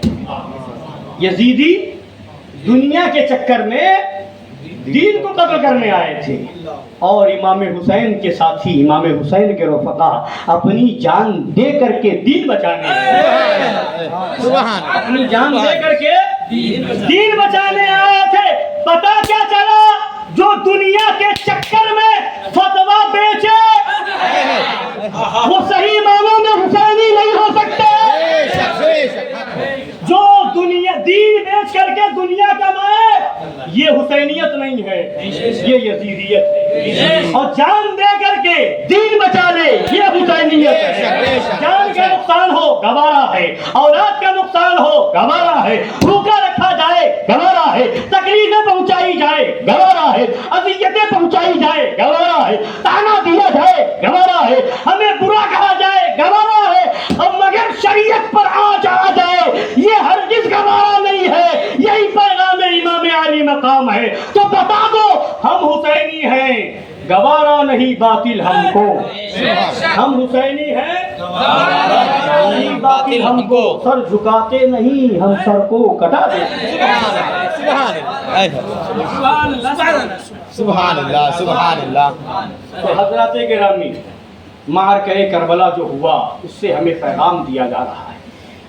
یزیدی دنیا کے چکر میں دین کو قتل کرنے آئے تھے، اور امام حسین کے ساتھی امام حسین کے رفقا اپنی جان دے کر کے دین بچانے آئے، اپنی جان دے کر کے دین بچانے آئے تھے۔ پتہ کیا چلا؟ جو دنیا کے چکر میں فتویٰ بیچے وہ صحیح معنوں میں حسینی نہیں ہو سکتے۔ جو دنیا دین بیچ کر کے دنیا کمائے یہ حسینیت نہیں ہے، یہ یزیدیت ہے، اور جان دے کر کے دین بچا لے یہ حسینیت ہے۔ جان کا نقصان ہو گوارا ہے، اولاد کا نقصان ہو گوارا ہے، بھوکا رکھا جائے گوارا ہے، تکلیفیں پہنچائی جائے گوارا ہے، اذیتیں پہنچائی جائے گوارا ہے، تانا دیا جائے گوارا ہے، ہمیں برا کہا جائے گوارا ہے، اور مگر شریعت پر آنچ آ جائے یہ ہرگز گوارا نہیں ہے۔ یہی پیغام امام علی مقام ہے۔ تو بتا دو ہم حسینی ہیں، گوارا نہیں باطل ہم کو، ہم حسینی ہیں گوارا نہیں باطل ہم کو، سر جھکاتے نہیں ہم سر کو کٹا دیتے۔ سبحان اللہ، سبحان اللہ۔ تو حضرات گرامی، معرکہ کربلا جو ہوا اس سے ہمیں پیغام دیا جا رہا ہے،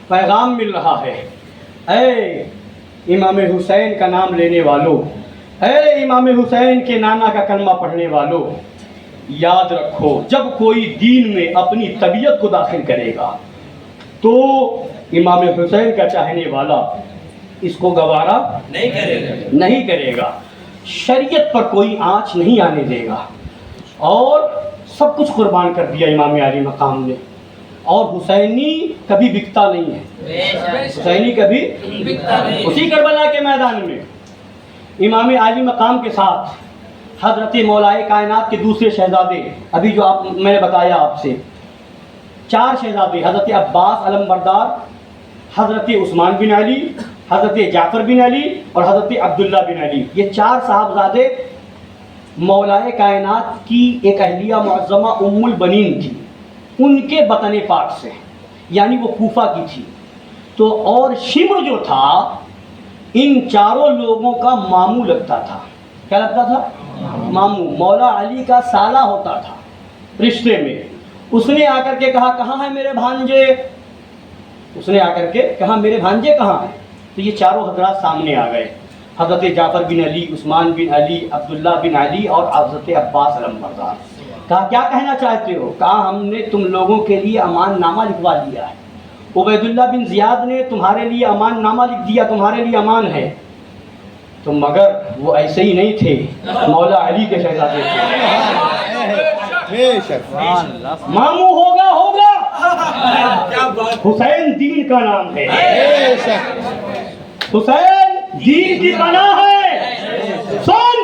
پیغام مل رہا ہے۔ اے امام حسین کا نام لینے والوں، اے امام حسین کے نانا کا کلمہ پڑھنے والوں، یاد رکھو جب کوئی دین میں اپنی طبیعت کو داخل کرے گا تو امام حسین کا چاہنے والا اس کو گوارا نہیں کرے گا، شریعت پر کوئی آنچ نہیں آنے دے گا، اور سب کچھ قربان کر دیا امام علی مقام نے، اور حسینی کبھی بکتا نہیں ہے، حسینی کبھی اسی کربلا کے میدان میں امام علی مقام کے ساتھ حضرت مولائے کائنات کے دوسرے شہزادے، ابھی جو میں نے بتایا آپ سے 4 شہزادے، حضرت عباس علم بردار، حضرت عثمان بن علی، حضرت جعفر بن علی اور حضرت عبداللہ بن علی، یہ 4 صاحبزادے مولائے کائنات کی ایک اہلیہ معظمہ ام البنین تھی، ان کے بطن پاک سے، یعنی وہ کوفہ کی تھی۔ تو اور شمر جو تھا ان چاروں لوگوں کا ماموں لگتا تھا، کیا لگتا تھا؟ ماموں، مولا علی کا سالہ ہوتا تھا رشتے میں۔ اس نے آ کر کے کہا کہاں ہے میرے بھانجے، اس نے آ کر کے کہا میرے بھانجے کہاں ہیں؟ تو یہ چاروں حضرات سامنے آ گئے، حضرت جعفر بن علی، عثمان بن علی، عبداللہ بن علی اور حضرت عباس علم بردار۔ کہا کیا کہنا چاہتے ہو؟ کہا ہم نے تم لوگوں کے لیے امان نامہ لکھوا دیا ہے، عبید اللہ بن زیاد نے تمہارے لیے امان نامہ لکھ دیا، تمہارے لیے امان ہے۔ تو مگر وہ ایسے ہی نہیں تھے، مولا علی کے شہزادے تھے، ماموں ہوگا حسین دین کا نام ہے، حسین دین کی پناہ ہے۔ سن،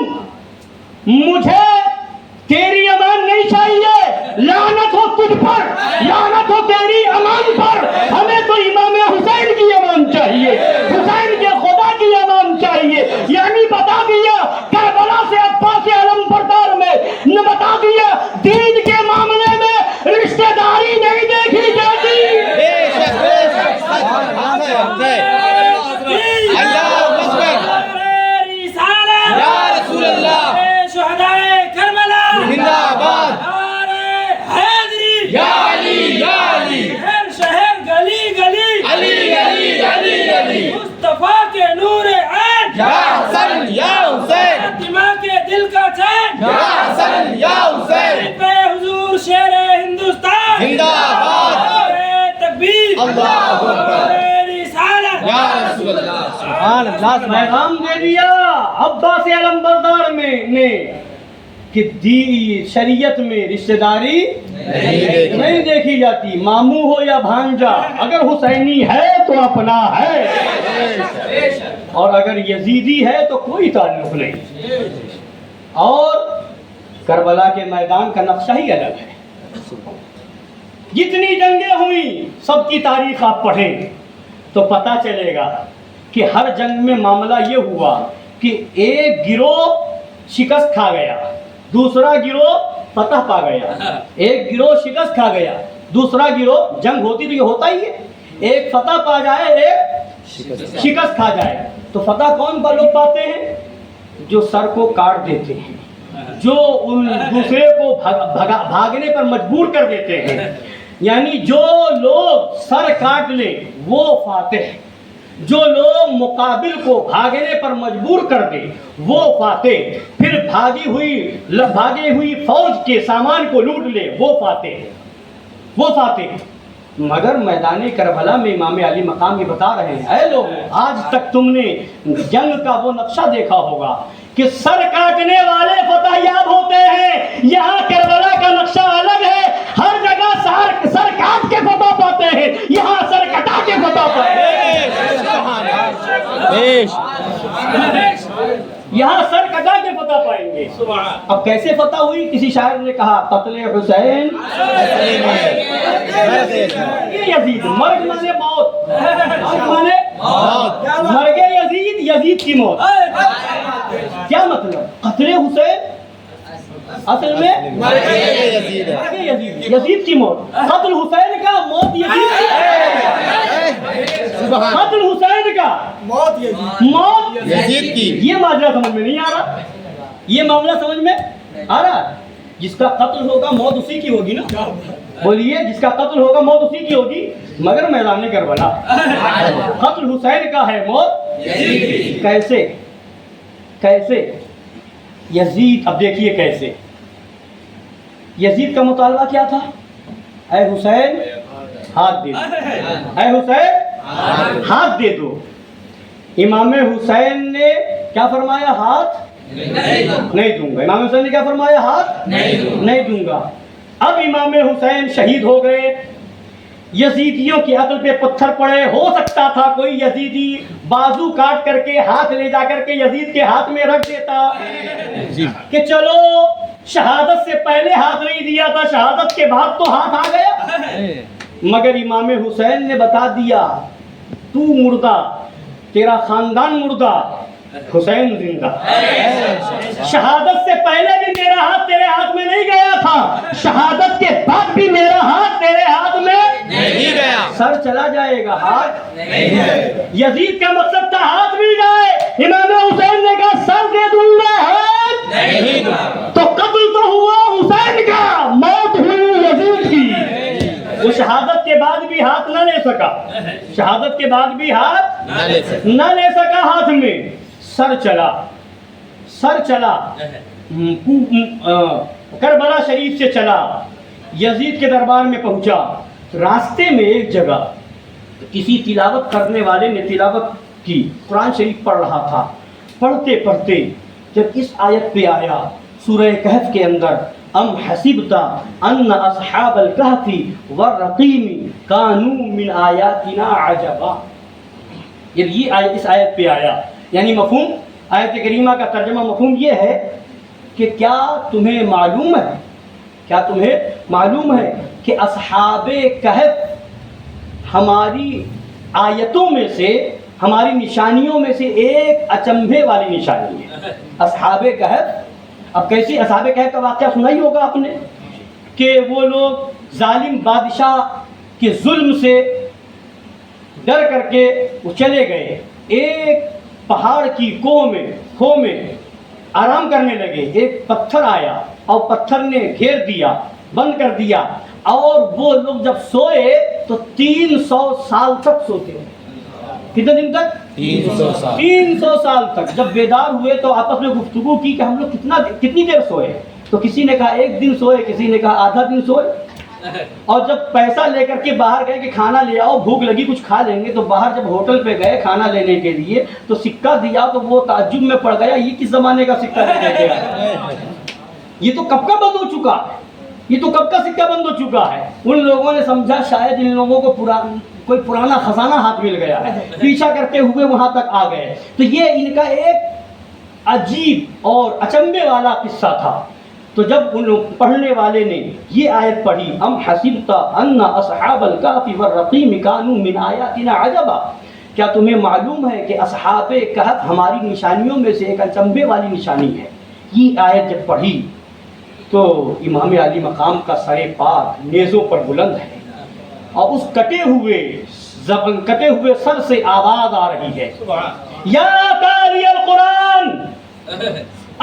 مجھے تیری امان نہیں چاہیے، لعنت ہو تجھ پر، لعنت ہو تیری امان پر، ہمیں تو امام حسین کی امان چاہیے، حسین کے خدا کی امان چاہیے۔ یعنی بتا دیا کربلا سے عباس علم بردار میں نے بتا دیا دین کے معاملے میں رشتہ داری نہیں دیکھی جاتی۔ مصطفیٰ کے نور عین، یا حسن یا حسین، دماغ کے دل کا چین، یا حسن یا حسین، پہ حضور شیر ہندوستان، زندہ باد، تکبیر، اللہ اکبر، رسالت، یا رسول اللہ، سبحان اللہ۔ پیغام دے دیا عباس علم بردار نے کہ شریعت میں رشتہ داری نہیں دیکھی جاتی، ماموں ہو یا بھانجا، اگر حسینی ہے تو اپنا ہے، اور اگر یزیدی ہے تو کوئی تعلق نہیں۔ اور کربلا کے میدان کا نقشہ ہی الگ ہے، جتنی جنگیں ہوئیں سب کی تاریخ آپ پڑھیں تو پتہ چلے گا کہ ہر جنگ میں معاملہ یہ ہوا کہ ایک گروہ شکست کھا گیا، دوسرا گروہ فتح پا گیا، ایک گروہ شکست کھا گیا، دوسرا گروہ، جنگ ہوتی تو یہ ہوتا ہی ہے، ایک فتح پا جائے ایک شکست کھا جائے۔ تو فتح کون لوگ پاتے ہیں؟ جو سر کو کاٹ دیتے ہیں، جو ان دوسرے کو بھاگنے پر مجبور کر دیتے ہیں، یعنی جو لوگ سر کاٹ لیں وہ فاتح، جو لوگ مقابل کو بھاگنے پر مجبور کر دے وہ فاتح، پھر بھاگی ہوئی فوج کے سامان کو لوٹ لے وہ فاتح۔ مگر میدان کربلا میں امام علی مقام یہ بتا رہے ہیں، اے لوگوں، آج تک تم نے جنگ کا وہ نقشہ دیکھا ہوگا کہ سر کاٹنے والے فتح یاب ہوتے ہیں، یہاں کربلا کا نقشہ الگ ہے، ہر جگہ سر کاٹ کے فتح پاتے ہیں، یہاں سر کٹا کے فتح پاتے ہیں، یہاں سر کٹا کے فتح پائیں گے۔ اب کیسے فتح ہوئی؟ کسی شاعر نے کہا قتل حسین یزید، مرگ مانے موت، مرگ مانے مر گئے یزید، یزید کی موت۔ کیا مطلب؟ قتل حسین اصل میں مر گئے یزید، یزید کی موت، قتل حسین کا، موت یزید کی، قتل حسین کا، موت یزید کی۔ یہ معاملہ سمجھ میں نہیں آ رہا، یہ معاملہ سمجھ میں آ رہا، جس کا قتل ہوگا موت اسی کی ہوگی نا، بولیے جس کا قتل ہوگا موت اسی کی ہوگی، مگر میدان کربلا قتل حسین کا ہے، موت کیسے کیسے یزید، اب دیکھیے کیسے یزید کا مطالبہ کیا تھا؟ اے حسین ہاتھ دے دو، اے حسین ہاتھ دے دو۔ امام حسین نے کیا فرمایا؟ ہاتھ نہیں دوں گا۔ امام حسین نے کیا فرمایا؟ ہاتھ نہیں دوں گا۔ اب امام حسین شہید ہو گئے، یزیدیوں کی عقل پہ پتھر پڑے، ہو سکتا تھا کوئی یزیدی بازو کاٹ کر کے ہاتھ لے جا کر کے یزید کے ہاتھ میں رکھ دیتا کہ چلو شہادت سے پہلے ہاتھ نہیں دیا تھا، شہادت کے بعد تو ہاتھ آ گیا، مگر امام حسین نے بتا دیا تو مردہ، تیرا خاندان مردہ، حسین زندہ۔ شہادت سے پہلے بھی میرا ہاتھ تیرے ہاتھ میں نہیں گیا تھا، شہادت کے بعد بھی میرا ہاتھ تیرے ہاتھ میں نہیں گیا، سر چلا جائے گا، ہاتھ یزید کا مقصد تھا ہاتھ مل جائے، امام حسین نے کہا سر دے دوں گا، ہاتھ نہیں دوں۔ تو قتل تو ہوا حسین کا، موت ہوئی یزید کی۔ وہ شہادت کے بعد بھی ہاتھ نہ لے سکا، شہادت کے بعد بھی ہاتھ نہ لے سکا ہاتھ میں، سر چلا کربلا شریف سے چلا، یزید کے دربار میں پہنچا۔ راستے میں ایک جگہ کسی تلاوت کرنے والے نے تلاوت کی، قرآن شریف پڑھ رہا تھا، پڑھتے پڑھتے جب اس آیت پہ آیا سورہ کہف کے اندر، ام حسبت ان اصحاب الکہف والرقیم کانوا من آیاتنا عجبا، جب یہ آیت اس آیت پہ آیا، یعنی مفہوم آیت کریمہ کا ترجمہ مفہوم یہ ہے کہ کیا تمہیں معلوم ہے کہ اصحاب کہف ہماری آیتوں میں سے، ہماری نشانیوں میں سے ایک اچنبھے والی نشانی ہے۔ اصحاب کہف، اب کیسی اصحاب کہف کا واقعہ سنا ہی ہوگا آپ نے کہ وہ لوگ ظالم بادشاہ کے ظلم سے ڈر کر کے وہ چلے گئے، ایک پہاڑ کی کھو میں آرام کرنے لگے، ایک پتھر آیا اور پتھر نے گھیر دیا، بند کر دیا، اور وہ لوگ جب سوئے تو 300 سال تک سوتے ہیں۔ کتنے دن تک؟ 300 سال تک۔ جب بیدار ہوئے تو آپس میں گفتگو کی کہ ہم لوگ کتنی دیر سوئے، تو کسی نے کہا 1 دن سوئے، کسی نے کہا آدھا دن سوئے۔ اور جب پیسہ لے کر کے باہر گئے کہ کھانا لے آؤ، بھوک لگی کچھ کھا لیں گے، تو باہر جب ہوٹل پہ گئے کھانا لینے کے لیے تو سکہ دیا تو وہ تعجب میں پڑ گیا، یہ کس زمانے کا سکہ دیا گیا، یہ تو کب کا بند ہو چکا ہے، یہ تو کب کا سکہ بند ہو چکا ہے۔ ان لوگوں نے سمجھا شاید ان لوگوں کو کوئی پرانا خزانہ ہاتھ مل گیا ہے، پیچھا کرتے ہوئے وہاں تک آ گئے۔ تو یہ ان کا ایک عجیب اور اچنبھے والا قصہ تھا۔ تو جب ان پڑھنے والے نے یہ آیت پڑھی، ام حسبت ان اصحاب الکہف والرقیم کانوا من آیاتنا عجبا، کیا تمہیں معلوم ہے کہ اصحاب کہف ہماری نشانیوں میں سے ایک اچنبھے والی نشانی ہے۔ یہ آیت جب پڑھی تو امام علی مقام کا سر پاک نیزوں پر بلند ہے، اور اس کٹے ہوئے سر سے آواز آ رہی ہے، یا قاری القرآن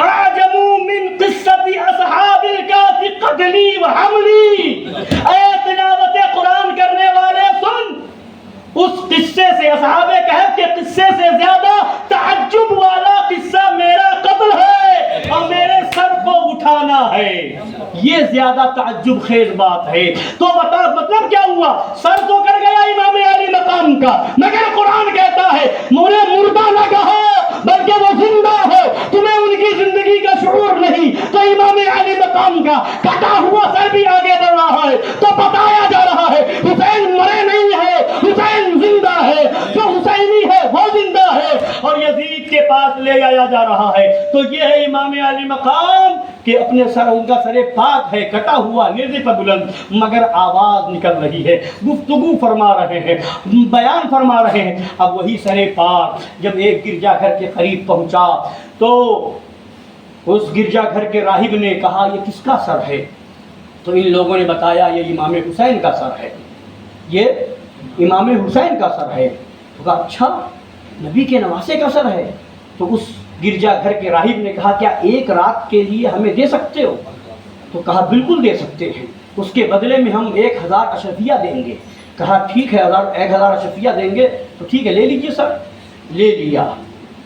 اعجموا من قصة اصحاب الکہف قتلی و حملی، اے تلاوت قرآن کرنے والے سن، اس قصے سے، اصحاب کہف کے قصے سے زیادہ تعجب والا قصہ میرا قتل ہے اور میرے سر کو اٹھانا ہے، یہ زیادہ تعجب خیز بات ہے۔ تو بتا مطلب کیا ہوا؟ سر تو کر گیا امام علی مقام کا، مگر قرآن کہتا ہے مجھے مردہ نہ کہو بلکہ وہ زندہ ہے، تمہیں ان کی زندگی کا شعور نہیں۔ تو امام علی مقام کا کٹا ہوا سر بھی آگے بڑھ رہا ہے، تو بتایا جا رہا ہے حسین مرے نہیں ہے، حسین زندہ ہے، جو حسینی ہے وہ زندہ ہے، اور یزید کے پاس لے جایا جا رہا ہے۔ تو یہ ہے امام علی مقام کہ اپنے سر، ان کا سر پاک ہے، کٹا ہوا، نیزے پر بلند، مگر آواز نکل رہی ہے، گفتگو فرما رہے ہیں، بیان فرما رہے ہیں۔ اب وہی سر پاک جب ایک گرجا گھر کے قریب پہنچا تو اس گرجا گھر کے راہب نے کہا یہ کس کا سر ہے؟ تو ان لوگوں نے بتایا یہ امام حسین کا سر ہے، یہ امام حسین کا سر ہے۔ تو کہا اچھا، نبی کے نواسے کا سر ہے؟ تو اس گرجا گھر کے راہب نے کہا کیا ایک رات کے لیے ہمیں دے سکتے ہو؟ تو کہا بالکل دے سکتے ہیں، اس کے بدلے میں ہم 1000 اشرفیہ دیں گے۔ کہا ٹھیک ہے 1000 اشرفیہ دیں گے تو ٹھیک ہے لے لیجیے سر۔ لے لیا،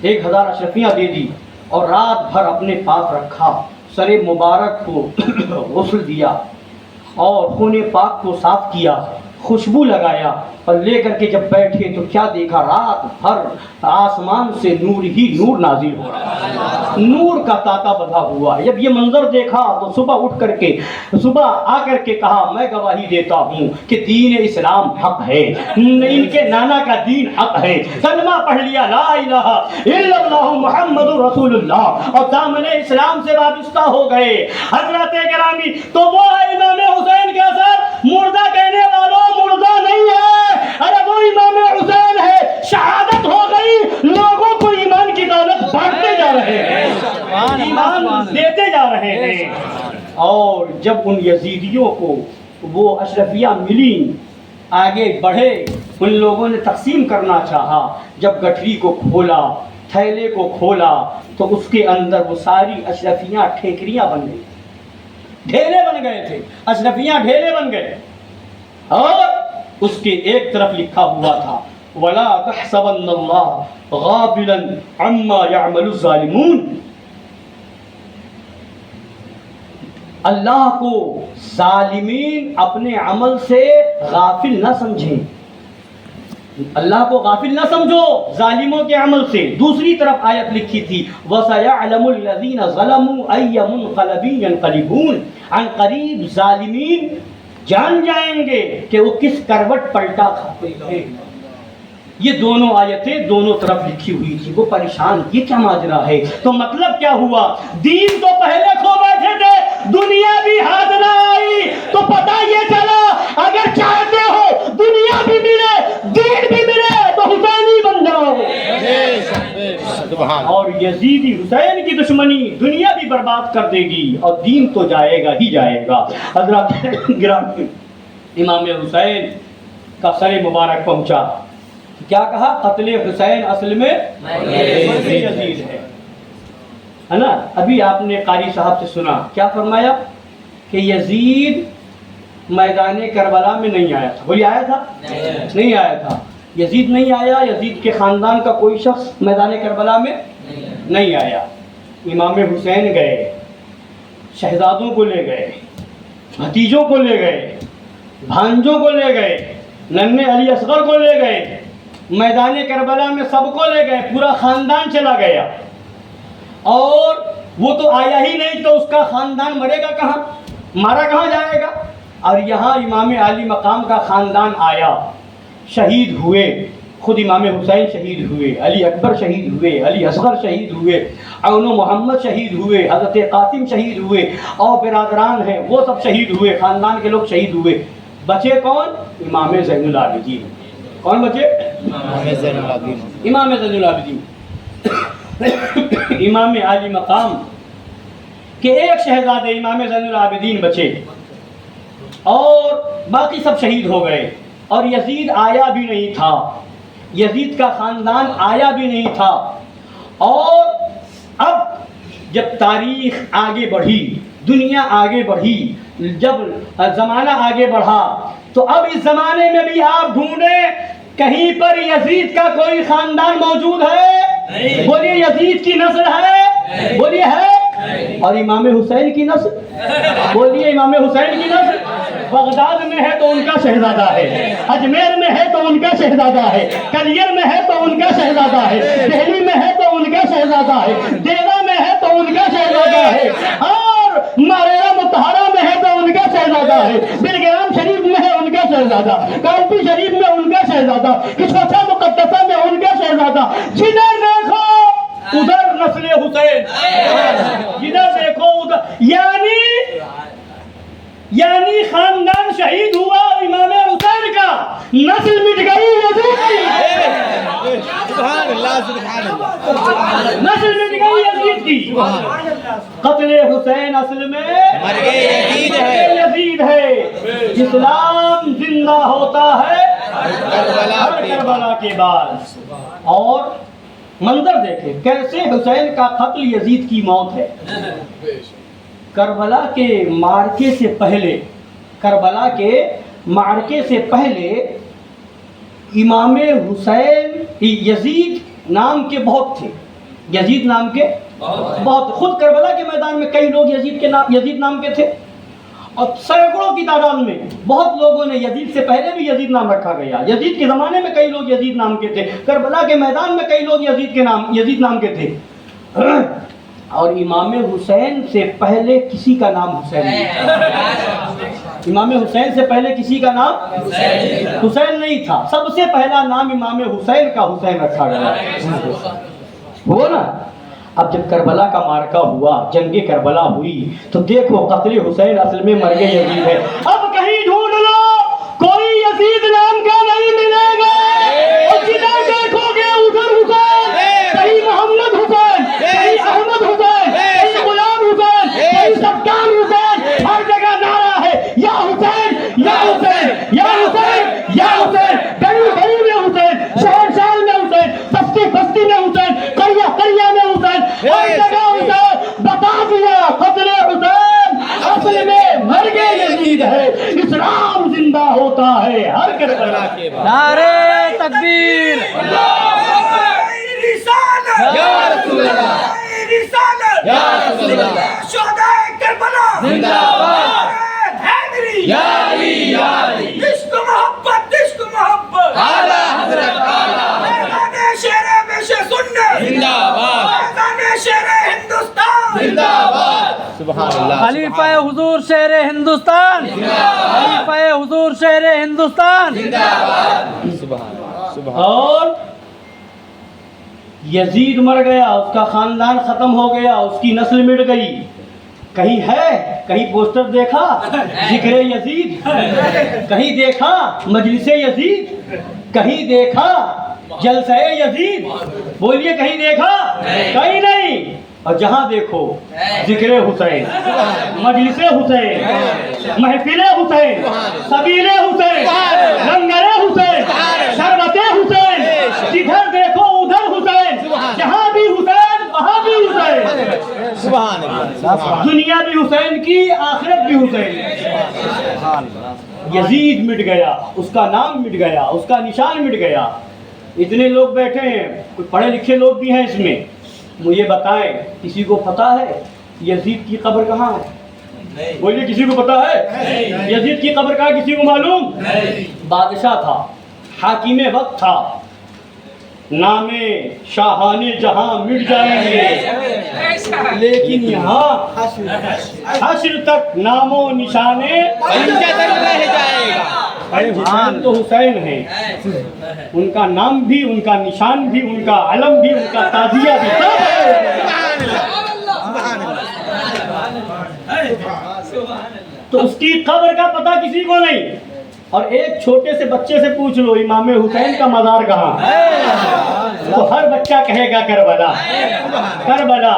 1000 اشرفیہ دے دی اور رات بھر اپنے پاس رکھا، سر مبارک کو غسل دیا اور خون پاک کو صاف کیا، خوشبو لگایا اور لے کر کے جب بیٹھے تو کیا دیکھا، رات بھر آسمان سے نور ہی نور نازل ہو رہا، نور کا تاتا بندھا ہوا۔ جب یہ منظر دیکھا تو صبح آ کر کے کہا میں گواہی دیتا ہوں کہ دین اسلام حق ہے، ان کے نانا کا دین حق ہے۔ کلمہ پڑھ لیا لا الہ الا اللہ محمد رسول اللہ اور دامن اسلام سے وابستہ ہو گئے۔ حضرات گرامی، تو وہ امام حسین کا سر مردہ کہنے والوں مردہ نہیں ہے، ارے وہ امام حسین ہے، شہادت ہو گئی، لوگوں کو ایمان کی دولت بانٹتے جا رہے ہیں، ایمان دیتے جا رہے ہیں۔ اور جب ان یزیدیوں کو وہ اشرفیہ ملی، آگے بڑھے، ان لوگوں نے تقسیم کرنا چاہا، جب گٹھری کو کھولا، تھیلے کو کھولا تو اس کے اندر وہ ساری اشرفیاں ٹھیکریاں بن گئی، ڈھیلے بن گئے تھے، اشرفیاں ڈھیلے بن گئے۔ اور اس کے ایک طرف لکھا ہوا تھا وَلَا تَحْسَبَنَّ اللَّهَ غَافِلًا عَمَّا يَعْمَلُ الظَّالِمُونَ، اللہ کو ظالمین اپنے عمل سے غافل نہ سمجھیں، اللہ کو غافل نہ سمجھو ظالموں کے عمل سے۔ دوسری طرف آیت لکھی تھی وَسَيَعْلَمُ الَّذِينَ ظَلَمُوا أَيَّ مُنْقَلَبٍ يَنْقَلِبُونَ، عن قریب ظالمین جان جائیں گے کہ وہ کس کروٹ پلٹا کھاتے ہیں۔ یہ دونوں آیتیں دونوں طرف لکھی ہوئی تھی، وہ پریشان یہ کیا ماجرا ہے؟ تو مطلب کیا ہوا، دین تو پہلے کھو بیٹھے تھے، دنیا بھی ہاتھ نہ آئی تو پتہ یہ چلا اگر چاہتے ہو دنیا بھی ملے دین بھی ملے تو حسینی بن جاؤ۔ اور یزیدی حسین کی دشمنی دنیا بھی برباد کر دے گی اور دین تو جائے گا ہی جائے گا۔ حضرات گرامی، امام حسین کا سر مبارک پہنچا، کیا کہا، قتل حسین اصل میں یزید ہے نا۔ ابھی آپ نے قاری صاحب سے سنا، کیا فرمایا کہ یزید میدان کربلا میں نہیں آیا تھا، وہی آیا تھا؟ نہیں آیا تھا، یزید نہیں آیا، یزید کے خاندان کا کوئی شخص میدان کربلا میں نہیں آیا۔ امام حسین گئے، شہزادوں کو لے گئے، بھتیجوں کو لے گئے، بھانجوں کو لے گئے، ننھے علی اصغر کو لے گئے، میدان کربلا میں سب کو لے گئے، پورا خاندان چلا گیا۔ اور وہ تو آیا ہی نہیں تو اس کا خاندان مرے گا کہاں، مارا کہاں جائے گا؟ اور یہاں امام عالی مقام کا خاندان آیا، شہید ہوئے، خود امام حسین شہید ہوئے، علی اکبر شہید ہوئے، علی اصغر شہید ہوئے، عون و محمد شہید ہوئے، حضرت قاسم شہید ہوئے، اور برادران ہیں وہ سب شہید ہوئے، خاندان کے لوگ شہید ہوئے۔ بچے کون؟ امام زین العابدین۔ کون بچے؟ امام زین العابدین، امام عالی مقام کے ایک شہزادے امام زین العابدین بچے اور باقی سب شہید ہو گئے۔ اور یزید آیا بھی نہیں تھا، یزید کا خاندان آیا بھی نہیں تھا۔ اور اب جب تاریخ آگے بڑھی، دنیا آگے بڑھی، جب زمانہ آگے بڑھا تو اب اس زمانے میں بھی آپ ڈھونڈیں کہیں پر یزید کا کوئی خاندان موجود ہے؟ بولیے یزید کی نسل ہے؟ بولیے ہے؟ اور امام حسین کی نسل؟ بولیے امام حسین کی نسل؟ بغداد میں ہے تو ان کا شہزادہ ہے، اجمیر میں ہے تو ان کا شہزادہ ہے، کلیر میں ہے تو ان کا شہزادہ ہے، دہلی میں ہے تو ان کا شہزادہ ہے، دیوا میں ہے تو ان کا شہزادہ ہے، اور ماریرا متحرہ میں ہے تو ان کا شہزادہ ہے، بلگرام شریف میں ہے ان کا شہزادہ، کالپی شریف میں ان کا شہزادہ، کچھوچا مقدسہ میں ان کا شہزادہ۔ جدھر دیکھو ادھر نسل حسین، جدھر دیکھو ادھر، یعنی خاندان شہید ہوا امام حسین کا، نسل مٹ گئی یزید کی، نسل مٹ گئی یزید کی۔ قتل حسین اصل میں یزید ہے۔ اسلام زندہ ہوتا ہے کربلا کے بعد۔ اور منظر دیکھیں کیسے حسین کا قتل یزید کی موت ہے، کربلا کے معرکے سے پہلے امام حسین یزید نام کے بہت تھے، یزید نام کے بہت، خود کربلا کے میدان میں کئی لوگ یزید نام کے تھے، اور سینکڑوں کی تعداد میں بہت لوگوں نے یزید سے پہلے بھی یزید نام رکھا گیا، یزید کے زمانے میں کئی لوگ یزید نام کے تھے، کربلا کے میدان میں کئی لوگ یزید نام کے تھے، اور امام حسین سے پہلے کسی کا نام حسین نہیں تھا۔ امام حسین سے پہلے کسی کا نام حسین نہیں تھا، سب سے پہلا نام امام حسین کا حسین رکھا گیا، ہو نا۔ اب جب کربلا کا معرکہ ہوا، جنگ کربلا ہوئی، تو دیکھو قتل حسین اصل میں مرگ یزید ہے۔ اب کہیں ڈھونڈ لو کوئی یزید نام کا نہیں ملے گا، اور جدھر دیکھو گے ادھر حسین، کہیں محمد حسین، کہیں احمد حسین، کہیں غلام حسین، کہیں ستار حسین، ہر جگہ نعرہ ہے یا حسین یا حسین یا حسین یا حسین، گلی گلی میں حسین، شہر شہر میں حسین، بستی بستی میں حسین، قریہ قریہ میں حسین، ہر جگہ حسین۔ بتا دیا قتل حسین اصل میں مرگ یزید ہے، اسلام زندہ ہوتا ہے ہر کربلا کے بعد۔ نعرہ تکبیر، یا رسول اللہ، یا رسول اللہ، شہدائے کربلا زندہ باد، حیدری یا علی یا علی، عشق و محبت اعلیٰ حضرت اعلیٰ، میدان شیر بش سنت زندہ باد، میدان شیر ہندوستان زندہ باد، سبحان اللہ، خلیفہ حضور شہر ہندوستان، خلیفہ حضور شہر ہندوستان، زندہ باد، سبحان اللہ، سبحان اور یزید مر گیا، اس کا خاندان ختم ہو گیا، اس کی نسل مٹ گئی، کہیں ہے، کہیں پوسٹر دیکھا ذکر یزید، کہیں دیکھا مجلس یزید، کہیں دیکھا جلسہ یزید، بولیے کہیں دیکھا؟ کہیں نہیں۔ اور جہاں دیکھو ذکر حسین، مجلس حسین، محفل حسین، سبیل حسین، لنگر حسین، شربت حسین، جدھر دیکھو ادھر حسین، جہاں بھی حسین وہاں بھی حسین، سبحان اللہ، دنیا بھی حسین کی، آخرت بھی حسین۔ یزید مٹ گیا، اس کا نام مٹ گیا، اس کا نشان مٹ گیا۔ اتنے لوگ بیٹھے ہیں، کچھ پڑھے لکھے لوگ بھی ہیں اس میں، مجھے بتائیں کسی کو پتہ ہے یزید کی قبر کہاں ہے؟ بولیے کسی کو پتہ ہے یزید کی قبر کہاں؟ کسی کو معلوم؟ بادشاہ تھا، حاکم وقت تھا، نام شاہان جہاں مٹ جائیں گے، لیکن یہاں حشر تک نام و نشانے پنجتن رہ جائے گا۔ حسین تو حسین ہیں، ان کا نام بھی، ان کا نشان بھی، ان کا علم بھی، ان کا تعزیہ بھی، سب ہے۔ تو اس کی قبر کا پتہ کسی کو نہیں، اور ایک چھوٹے سے بچے سے پوچھ لو امام حسین کا مزار کہاں، تو ہر بچہ کہے گا کربلا، کربلا،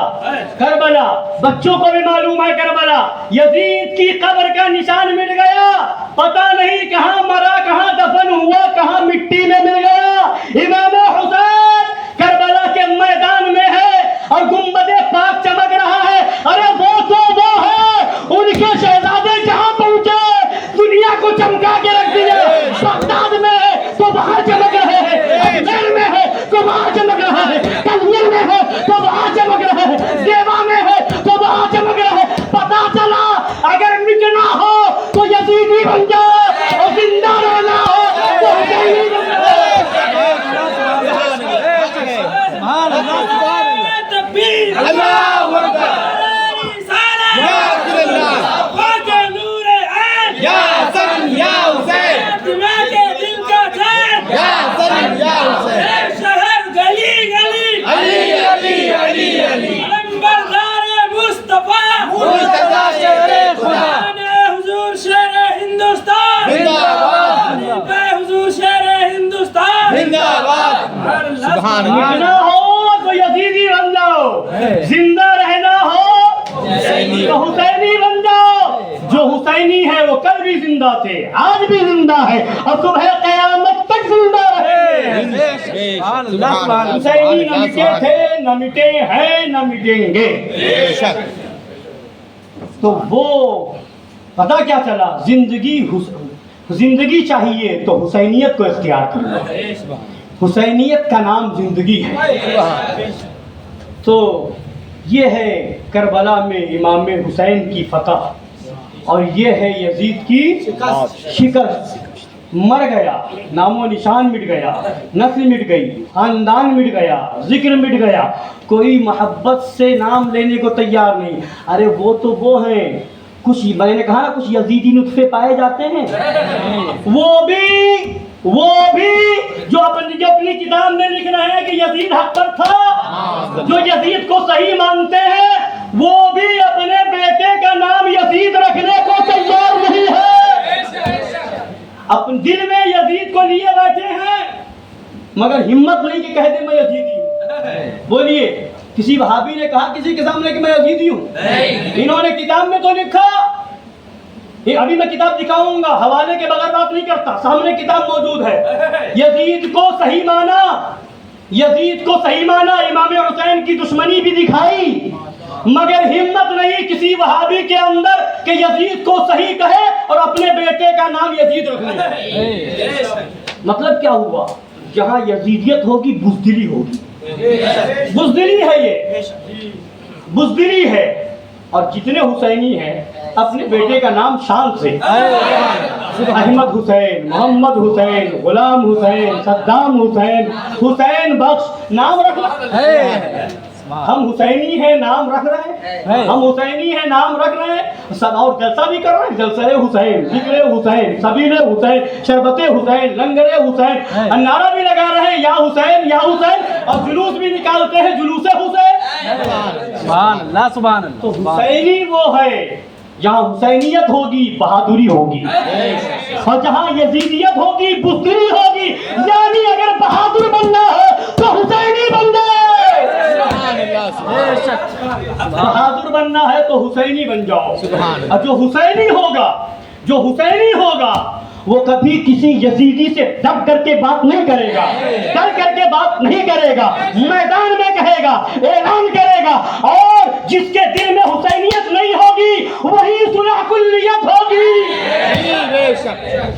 کربلا۔ بچوں کو بھی معلوم ہے کربلا۔ یزید کی قبر کا نشان مٹ گیا، پتہ نہیں کہاں مرا، کہاں دفن ہوا، کہاں مٹی میں مل گیا۔ امام حسین کربلا کے میدان میں ہے اور گنبد پاک چمک رہا ہے۔ ارے وہ تو وہ ہے، ان کے شہزادے جہاں پہنچے دنیا کو چمکا کے رکھ دیا۔ بغداد میں ہے تو وہاں چمک رہے ہیں، اجمیر میں ہے تو وہاں چمک رہا ہے، کشمیر میں ہے تو وہاں چمک رہا ہے، دیوا میں ہے تو وہاں چمک رہا ہے۔ پتا چلا اگر مٹنا ہو تو یزیدی بن جاؤ، اور زندہ رہنا ہو تو حسینی بن جاؤ۔ تکبیر، اللہ اکبر، رسالت، یا رسول اللہ، خواجہ نور عین، یا حسن یا حسین، دماغ دل کا چین، یا حسن یا حسین، شہر گلی گلی، علی علی علی علی، علمبردار مصطفیٰ، مرتضی شہر خدا، حضور شیر ہندوستان، زندہ باد، خلیفہ حضور شیر ہندوستان، زندہ باد، ہر لفظ سبحان اللہ، مٹنا ہو تو یزیدی بن جاؤ، زندہ رہنا ہو تو حسینی بن جاؤ۔ جو حسینی ہے وہ کل بھی زندہ تھے، آج بھی زندہ ہے، اور صبح قیامت تک زندہ رہے۔ حسینی نہ مٹے تھے، نہ مٹے ہیں، نہ مٹیں گے۔ بے شک۔ تو وہ پتہ کیا چلا، زندگی چاہیے تو حسینیت کو اختیار کرنا، حسینیت کا نام زندگی ہے۔ تو یہ ہے کربلا میں امام حسین کی فتح، اور یہ ہے یزید کی شکست۔ مر گیا، نام و نشان مٹ گیا، نسل مٹ گئی، خاندان مٹ گیا، ذکر مٹ گیا، کوئی محبت سے نام لینے کو تیار نہیں۔ ارے وہ تو وہ ہیں، کچھ میں نے کہا نا کچھ یزیدی نطفے پائے جاتے ہیں، وہ بھی جو اپنی کتاب میں لکھ رہے ہیں کہ یزید حق پر تھا، جو یزید کو صحیح مانتے ہیں، وہ بھی اپنے بیٹے کا نام یزید رکھنے کو تیار نہیں ہے۔ اپنے دل میں یزید کو لیے بیٹھے ہیں، مگر ہمت نہیں کہ کہہ دے میں یزیدی ہوں۔ بولیے، کسی وہابی نے کہا کسی کے سامنے کہ میں یزیدی ہوں؟ انہوں نے کتاب میں تو لکھا، ابھی میں کتاب دکھاؤں گا، حوالے کے بغیر بات نہیں کرتا، سامنے کتاب موجود ہے۔ یزید کو صحیح مانا، امام حسین کی دشمنی بھی دکھائی، مگر ہمت نہیں کسی وہابی کے اندر کہ یزید کو صحیح کہے اور اپنے بیٹے کا نام یزید رکھ لے۔ مطلب کیا ہوا؟ جہاں یزیدیت ہوگی بزدلی ہوگی، بزدلی ہے، یہ بزدلی ہے۔ اور جتنے حسینی ہیں اپنے بیٹے کا نام شان سے، احمد حسین، محمد حسین، غلام حسین، صدام حسین، حسین بخش نام رکھنا۔ ہم حسینی ہیں، نام رکھ رہے ہیں، ہم حسینی ہیں، نام رکھ رہے ہیں، سب اور جلسہ بھی کر رہے ہیں، جلسہ حسین، ذکر حسین، سبیل حسین، شربت حسین، لنگر حسین، نعرہ بھی لگا رہے ہیں یا حسین یا حسین، اور جلوس بھی نکالتے ہیں، جلوس حسین۔ سبحان اللہ، سبحان اللہ۔ تو حسینی وہ ہے جہاں حسینیت ہوگی بہادری ہوگی، اور جہاں یزیدیت ہوگی بزدلی ہوگی۔ یعنی اگر بہادر بننا ہے تو حسینی بن جائے، بہادر بننا ہے تو حسینی بن جاؤ۔ اور جو حسینی ہوگا وہ کبھی کسی یزیدی سے دب کر کے بات نہیں کرے گا، ڈر کر کے بات نہیں کرے گا، میدان میں کہے گا، اعلان کرے گا۔ اور جس کے دل میں حسینیت نہیں ہوگی وہی صلح کلیت ہوگی۔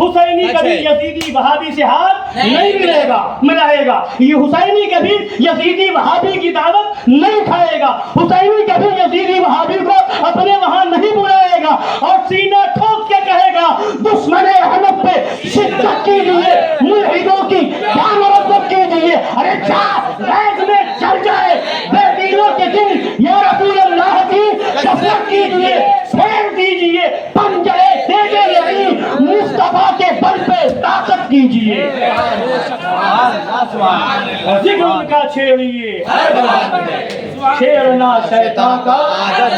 حسینی کبھی یزیدی وہابی سے ہاتھ نہیں ملائے گا، یہ حسینی کبھی یزیدی وہابی کی دعوت نہیں کھائے گا، حسینی کبھی یزیدی وہابی کو اپنے وہاں نہیں بلائے گا، اور سینہ ٹھوک کے کہے گا دشمن احمد پہ شدت کیجیے، ملحدوں کی جان مرتب کیجیے۔ ارے ریز میں چل جائے بے دینوں کے دل، یا رسول اللہ کی کثرت کیجیے، پھیر دیجیے، پنجرے دے دے نہیں، مصطفیٰ کے بل پہ طاقت کیجیے، ذکر ان کا چھیڑیے، چھیڑنا شیطان کا عادت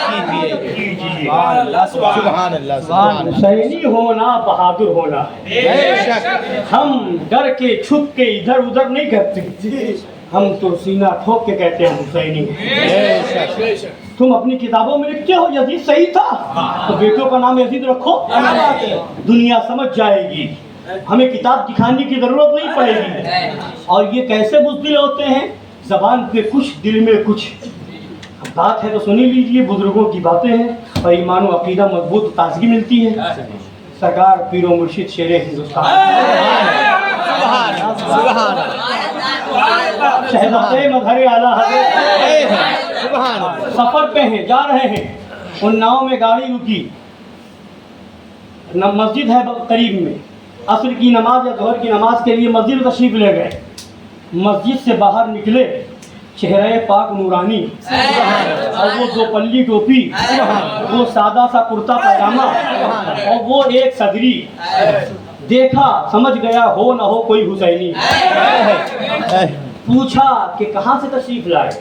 کیجیے۔ سبحان اللہ۔ حسینی ہونا بہادر ہونا ہے۔ ہم ڈر کے چھپ کے ادھر ادھر نہیں کرتے، ہم تو سینہ ٹھوک کے کہتے ہیں حسینی۔ تم اپنی کتابوں میں لکھتے ہو یزید صحیح تھا تو بیٹوں کا نام یزید رکھو، دنیا سمجھ جائے گی، ہمیں کتاب دکھانے کی ضرورت نہیں پڑے گی۔ اور یہ کیسے بزدل ہوتے ہیں؟ زبان پہ کچھ، دل میں کچھ بات ہے تو سنی لیجیے، بزرگوں کی باتیں ہیں اور ایمان و عقیدہ مضبوط تازگی ملتی ہے۔ سرکار پیر و مرشد شیر ہندوستان شہزادے مظہر اعلیٰ حضرت سفر پہ ہیں، جا رہے ہیں، ان ناؤں میں گاڑی رکی، مسجد ہے قریب میں، عصر کی نماز یا ظہر کی نماز کے لیے مسجد تشریف لے گئے۔ مسجد سے باہر نکلے، چہرہ پاک نورانی، اور وہ دو پلی ٹوپی، وہ سادہ سا کرتا پاجامہ، اور وہ ایک صدری، دیکھا سمجھ گیا ہو نہ ہو کوئی حسینی۔ پوچھا کہ کہاں سے تشریف لائے؟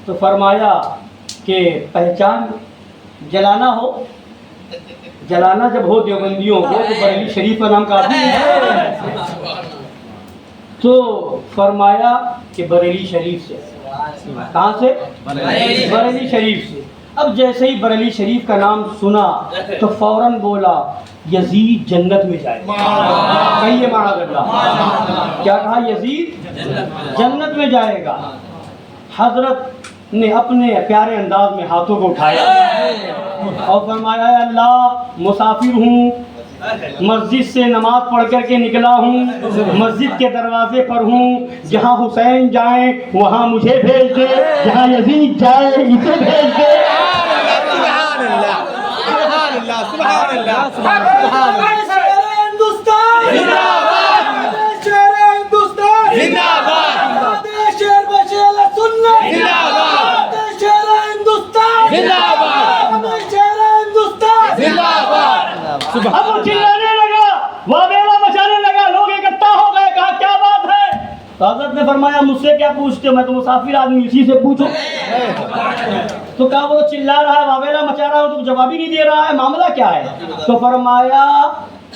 تو فرمایا کہ پہچان جلانا ہو، جلانا جب ہو دیوبندیوں کو تو بریلی شریف کا نام کافی ہے۔ تو فرمایا کہ بریلی شریف سے۔ کہاں سے؟ بریلی شریف سے۔ اب جیسے ہی بریلی شریف کا نام سنا تو فوراً بولا یزید جنت میں جائے گا۔ کہیے معاذ اللہ، کیا کہا؟ یزید جنت میں جائے گا۔ حضرت نے اپنے پیارے انداز میں ہاتھوں کو اٹھایا، اور فرمایا اے اللہ مسافر ہوں، مسجد سے نماز پڑھ کر کے نکلا ہوں، مسجد کے دروازے پر ہوں، جہاں حسین جائیں وہاں مجھے بھیج دے، جہاں یزید جائے اسے بھیج دے۔ سبحان اللہ سبحان اللہ ہندوستان زندہ باد، شیر ہندوستان زندہ باد، شیر بشیر سنت زندہ باد، شیر ہندوستان زندہ باد، شیر ہندوستان زندہ باد۔ اب وہ چلانے لگا، واویلا مچانے لگا، لوگ اکٹھا ہو گئے، کہا کیا بات ہے؟ تو حضرت نے فرمایا مجھ سے کیا پوچھتے ہو، میں تو مسافر آدمی، اسی سے پوچھو۔ تو کہا وہ چلا رہا ہے، واویلا مچا رہا ہے، تو جواب ہی نہیں دے رہا ہے، معاملہ کیا ہے؟ تو فرمایا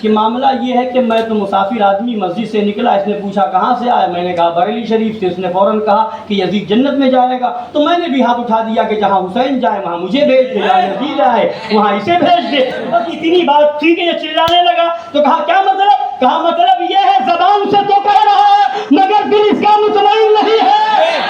کہ معاملہ یہ ہے کہ میں تو مسافر آدمی مسجد سے نکلا، اس نے پوچھا کہاں سے آیا، میں نے کہا بریلی شریف سے، اس نے فوراً کہا کہ یزید جنت میں جائے گا، تو میں نے بھی ہاتھ اٹھا دیا کہ جہاں حسین جائے وہاں مجھے بھیج دے، جہاں یزید آئے وہاں اسے بھیج دے۔ بس اتنی بات تھی کہ یہ چلانے لگا، تو کہا کیا مطلب؟ کہا مطلب یہ ہے زبان سے تو کہہ رہا ہے مگر دل اس کا مطمئن نہیں ہے،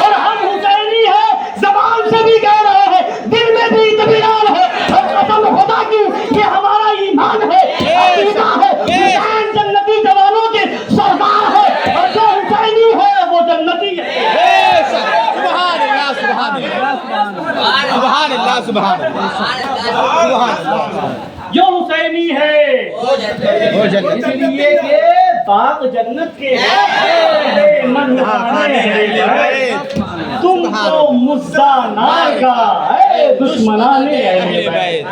اور ہم حسینی ہیں، زبان سے بھی کہہ رہے ہیں، دل میں بھی اطمینان ہے، اور قسم خدا کی یہ ہمارا ایمان ہے، عقیدہ ہے، حسین جنتی جوانوں کے سردار ہے، اور جو حسینی ہے وہ جنتی ہے۔ سبحان اللہ سبحان اللہ سبحان اللہ سبحان اللہ جو حسینی ہے اس لیے کہ باغ جنت کے ہیں، من خانے ہیں، تم کو مزدہ نار کا اے دشمنان اہل بیت،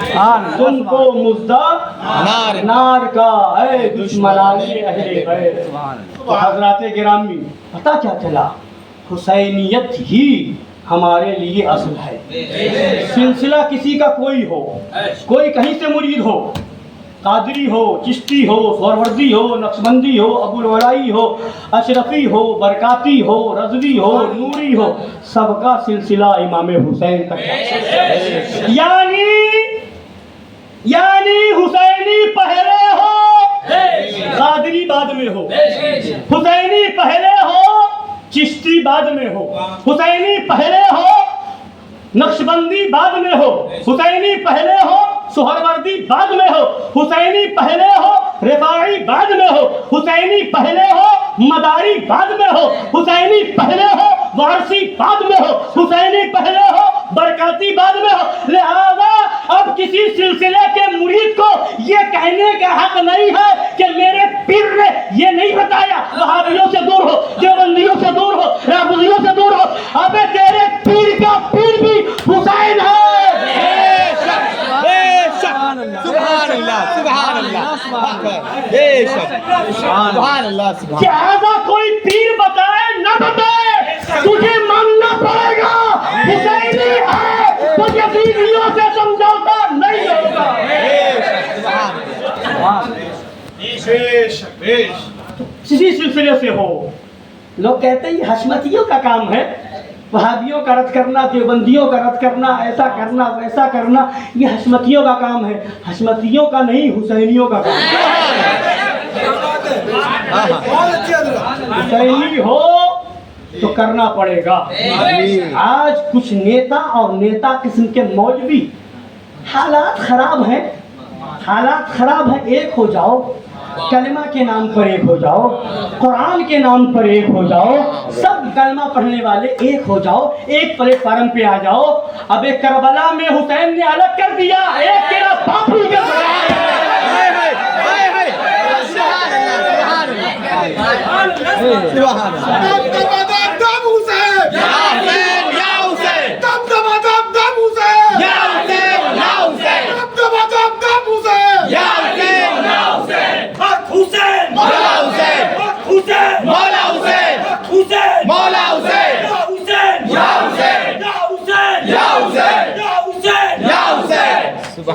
تم کو مزدہ نار کا اے دشمنان اہل بیت۔ تو حضرات گرامی پتہ کیا چلا؟ حسینیت ہی ہمارے لیے اصل ہے۔ سلسلہ کسی کا کوئی ہو، کوئی کہیں سے مرید ہو، قادری ہو، چشتی ہو، سہروردی ہو، نقشبندی ہو، ابوالولائی ہو، اشرفی ہو، برکاتی ہو، رضوی ہو، نوری ہو، سب کا سلسلہ امام حسین تک ہے۔ یعنی حسینی پہلے ہو، قادری بعد میں ہو، حسینی پہلے ہو، چشتی بعد میں ہو، حسینی پہلے ہو، نقشبندی بعد میں ہو، حسینی پہلے ہو، سہروردی بعد میں ہو، حسینی پہلے ہو، رفاعی بعد میں ہو، حسینی پہلے ہو، مداری بعد میں ہو، حسینی پہلے ہو، وارثی بعد میں ہو، حسینی پہلے ہو، برکاتی بعد میں ہو۔ لہذا اب کسی سلسلے کے مرید کو یہ کہنے کا حق نہیں ہے کہ میرے پیر نے یہ نہیں بتایا، وہابیوں سے دور ہو، دیوبندیوں سے دور ہو، رافضیوں سے دور ہو۔ ابے تیرے پیر کا پیر بھی حسین ہے۔ سبحان اللہ سبحان اللہ بے شک سبحان اللہ سبحان لہذا کوئی پیر بتائے نہ بتائے تجھے ماننا پڑے گا، حسینی ہے تو یزیدیوں سے سمجھوتا نہیں ہوگا۔ اسی سلسلے سے ہو، لوگ کہتے ہیں یہ حشمتیوں کا کام ہے، وہابیوں کا رد کرنا، دیوبندیوں کا رد کرنا، ایسا کرنا ویسا کرنا، یہ حشمتیوں کا کام ہے۔ حشمتیوں کا نہیں، حسینیوں کا کام ہے۔ حسینی ہو تو کرنا پڑے گا۔ آج کچھ نیتا اور نیتا قسم کے مولوی، حالات خراب ہیں، حالات خراب ہیں، ایک ہو جاؤ، کلمہ کے نام پر ایک ہو جاؤ، قرآن کے نام پر ایک ہو جاؤ، سب کلمہ پڑھنے والے ایک ہو جاؤ، ایک پلیٹ فارم پہ آ جاؤ۔ اب ایک کربلا میں حسین نے الگ کر دیا، ایک تیرا باپ ہی کا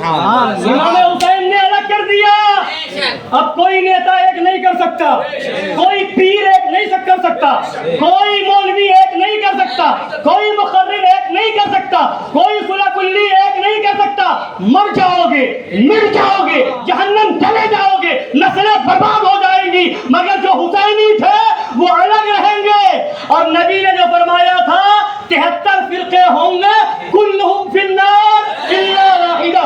امام حسین نے الگ کر دیا۔ اب کوئی نیتا ایک نہیں کر سکتا، کوئی پیر ایک نہیں کر سکتا، کوئی مولوی ایک نہیں کر سکتا، کوئی مقرر ایک نہیں کر سکتا، کوئی صلح کلی ایک نہیں کر سکتا۔ مر جاؤ گے، مر جاؤ گے، جہنم چلے جاؤ گے، نسلیں برباد ہو جائیں گی، مگر جو حسینی تھے وہ الگ رہیں گے۔ اور نبی نے جو فرمایا تھا 73 فرقے ہوں گے، کلہم فی النار الا واحدہ،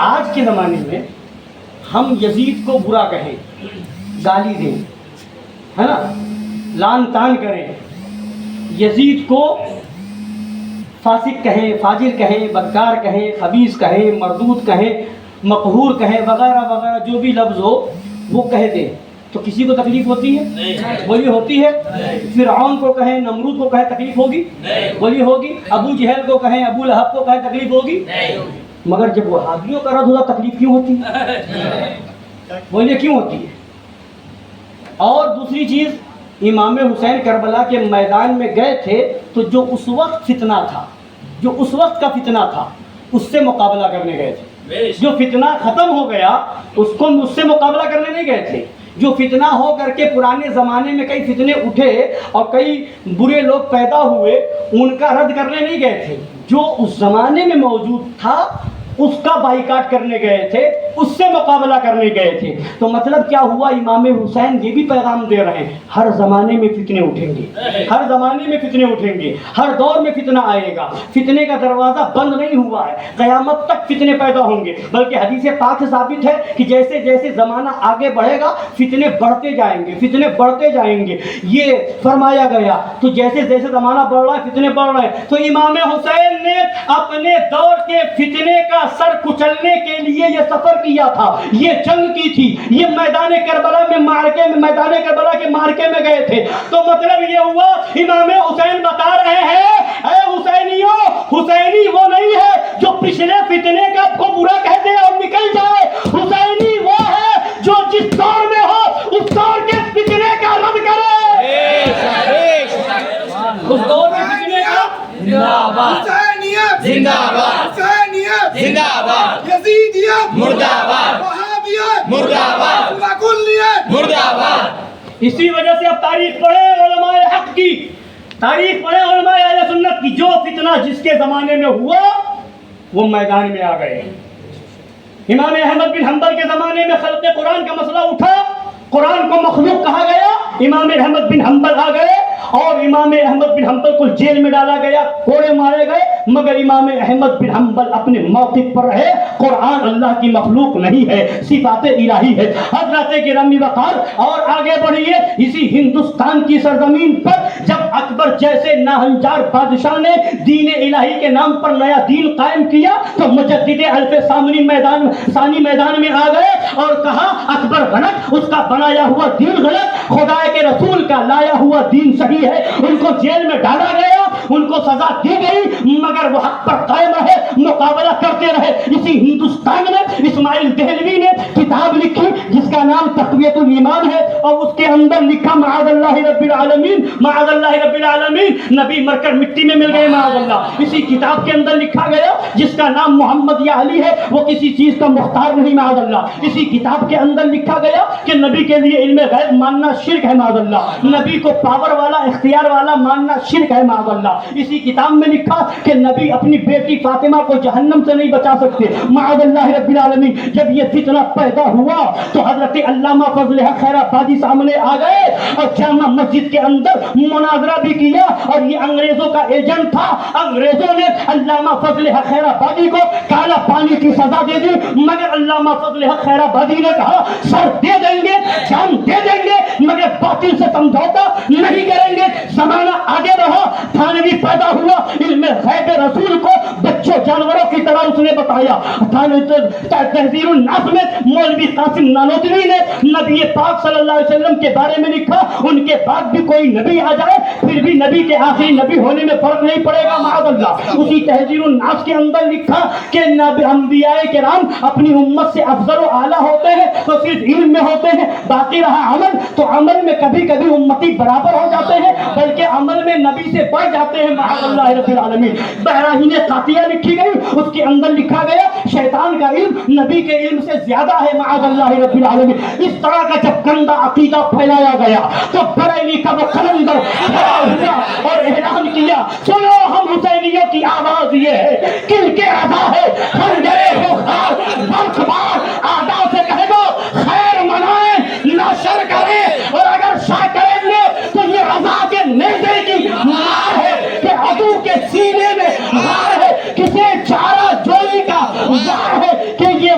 آج کے زمانے میں ہم یزید کو برا کہیں، گالی دیں، ہے نا، لان تان کریں، یزید کو فاسق کہیں، فاجر کہیں، بدکار کہیں، خبیث کہیں، مردود کہیں، مقہور کہیں، وغیرہ وغیرہ جو بھی لفظ ہو وہ کہہ دیں تو کسی کو تکلیف ہوتی ہے؟ بولی ہوتی ہے؟ فرعون کو کہیں، نمرود کو کہیں، تکلیف ہوگی؟ بولی ہوگی؟ ابو جہل کو کہیں، ابو لہب کو کہیں، تکلیف ہوگی؟ مگر جب وہابیوں کا رد ہوتا تکلیف کیوں ہوتی ہے؟ بولیے کیوں ہوتی ہے؟ اور دوسری چیز، امام حسین کربلا کے میدان میں گئے تھے تو جو اس وقت فتنہ تھا، جو اس وقت کا فتنہ تھا، اس سے مقابلہ کرنے گئے تھے۔ جو فتنہ ختم ہو گیا اس سے مقابلہ کرنے نہیں گئے تھے۔ جو فتنہ ہو کر کے پرانے زمانے میں کئی فتنے اٹھے اور کئی برے لوگ پیدا ہوئے، ان کا رد کرنے نہیں گئے تھے۔ جو اس زمانے میں موجود تھا اس کا بائیکاٹ کرنے گئے تھے، اس سے مقابلہ کرنے گئے تھے۔ تو مطلب کیا ہوا؟ امام حسین یہ بھی پیغام دے رہے ہیں، ہر زمانے میں فتنے اٹھیں گے، ہر زمانے میں فتنے اٹھیں گے، ہر دور میں فتنہ آئے گا، فتنے کا دروازہ بند نہیں ہوا ہے، قیامت تک فتنے پیدا ہوں گے۔ بلکہ حدیث پاک سے ثابت ہے کہ جیسے جیسے زمانہ آگے بڑھے گا فتنے بڑھتے جائیں گے، فتنے بڑھتے جائیں گے، یہ فرمایا گیا۔ تو جیسے جیسے زمانہ بڑھ رہا ہے فتنے بڑھ رہے ہیں۔ تو امام حسین نے اپنے دور کے فتنے کا سر کچلنے کے لیے یہ سفر کیا تھا، یہ جنگ کی تھی، یہ میدان کربلا میں میدان کربلا کے مارکے میں گئے تھے۔ تو مطلب یہ ہوا امام حسین بتا رہے ہیں، اے حسینیوں، حسینی وہ نہیں ہے جو پچھلے فتنے کا کو برا کہہ دے اور نکل جائے، حسینی وہ ہے جو جس دور میں ہو اس دور کے فتنے کا رد کرے، اس دور میں فتنے کا حسینیت زندہ باد، حسینیت زندہ باد، یزیدیت مردہ باد، وہابیت مردہ باد، کلیت مردہ باد۔ اسی وجہ سے اب تاریخ پڑھے علماء حق کی، تاریخ پڑھے علماء اہل سنت کی، جو فتنہ جس کے زمانے میں ہوا وہ میدان میں آ گئے۔ امام احمد بن حنبل کے زمانے میں خلق قرآن کا مسئلہ اٹھا، قرآن کو مخلوق کہا گیا، امام احمد بن حنبل آ گئے اور امام احمد بن حنبل کو جیل میں ڈالا گیا، کوڑے مارے گئے، مگر امام احمد بن حنبل اپنے موقف پر رہے۔ قرآن اللہ کی مخلوق نہیں ہے، صفات الہی ہے۔ حضرت گرامی وقار اور آگے بڑھیے، اسی ہندوستان کی سرزمین پر جب اکبر جیسے ناہنجار بادشاہ نے دین الہی کے نام پر نیا دین قائم کیا تو مجدد الف ثانی میدان میں آ گئے اور کہا اکبر غلط، اس کا بنایا ہوا دین غلط، خدا کے رسول کا لایا ہوا دین صحیح ہے۔ ان کو جیل میں ڈالا گیا، ان کو سزا دی گئی، مگر وہ حق پر قائم رہے، مقابلہ کرتے رہے۔ اسی ہندوستان میں اسماعیل دہلوی نے کتاب لکھی جس کا نام تقویت الایمان ہے، اور اس کے اندر لکھا معاذ اللہ رب العالمین، معاذ اللہ رب العالمین، نبی مر کر مٹی میں مل گئے معاذ اللہ۔ اسی کتاب کے اندر لکھا گیا جس کا نام محمد یا علی ہے، وہ کسی چیز کا مختار نہیں معاذ اللہ۔ اسی کتاب کے اندر لکھا گیا کہ نبی کے لیے علم غیب ماننا شرک ہے معاذ اللہ، نبی کو پاور والا اختیار والا ماننا شرک ہے معاذ اللہ۔ اسی کتاب میں لکھا کہ نبی اپنی بیٹی فاطمہ کو جہنم سے نہیں بچا سکتے معاذ اللہ رب العالمین۔ جب یہ فتنہ پیدا ہوا تو حضرت علامہ فضل حق خیر آبادی سامنے آ گئے اور جامع مسجد کے اندر مناظرہ بھی کیا، اور یہ انگریزوں کا ایجنٹ تھا۔ انگریزوں نے علامہ فضل حق خیر آبادی کو کالا پانی کی سزا دے دی، مگر علامہ فضل حق خیر آبادی نے کہا سر دے دیں گے، جان دے دیں گے، مگر باطل سے سمجھوتا نہیں کریں گے۔ زمانہ آگے رہا، تھانوی پیدا ہوا، علم غیب رسول کو بچوں جانوروں کی طرح اس نے بتایا۔ تحذیر الناس میں مولوی قاسم نانوتوی نے نبی پاک صلی اللہ علیہ وسلم کے بارے میں لکھا، ان کے بعد بھی کوئی نبی آ جائے پھر بھی نبی کے آخری نبی ہونے میں فرق نہیں پڑے گا معاذ اللہ۔ اسی تحذیر الناس کے اندر لکھا کہ انبیاء کرام اپنی امت سے افضل و اعلیٰ ہوتے ہیں تو صرف علم میں ہوتے ہیں، باقی رہا عمل تو عمل میں کبھی کبھی امتی برابر ہو جاتے ہیں، بلکہ عمل میں نبی سے بڑھ جاتے ہیں معاذ اللہ رب العالمین۔ بہراہین قاطعہ لکھی گئی، اس کے اندر لکھا گیا شیطان کا علم نبی کے علم سے زیادہ ہے معاذ اللہ رب العالمین۔ اس طرح کا جب گندا عقیدہ پھیلایا گیا تو بریلی کا وہ قلندر کھڑا ہوا اور اعلان کیا سنو ہم حسینیوں کی آواز یہ ہے، کل کے ادا ہے خنجرے ہو خار بلخ بار، آدھا سے کہہ دو خیر منائیں نہ شر کریں، اور اگر شر کریں گے تو یہ رضا کے نیزے کی مار ہے کہ عدو کے سینے میں مار ہے، کسی چارہ جوئی کا وار ہے کہ یہ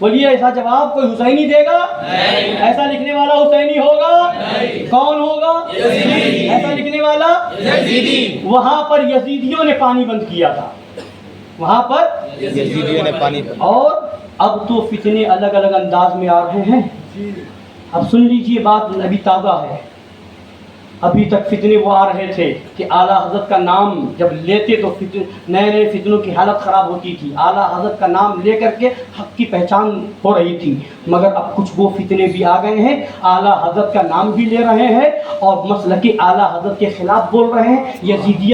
بولیے ایسا جواب کوئی حسینی دے گا؟ ایسا لکھنے والا حسینی ہوگا؟ کون ہوگا؟ ایسا لکھنے والا وہاں پر یزیدیوں نے پانی بند کیا تھا، وہاں پر یزیدیوں نے پانی اور اب تو فتنے الگ الگ انداز میں آ رہے ہیں۔ اب سن لیجئے، بات ابھی تازہ ہے، ابھی تک فتنے وہ آ رہے تھے کہ اعلیٰ حضرت کا نام جب لیتے تو نئے نئے فتنوں کی حالت خراب ہوتی تھی، اعلیٰ حضرت کا نام لے کر کے حق کی پہچان ہو رہی تھی، مگر اب کچھ وہ فتنے بھی آ گئے ہیں، اعلیٰ حضرت کا نام بھی لے رہے ہیں اور مسلک اعلیٰ حضرت کے خلاف بول رہے ہیں، یزیدیت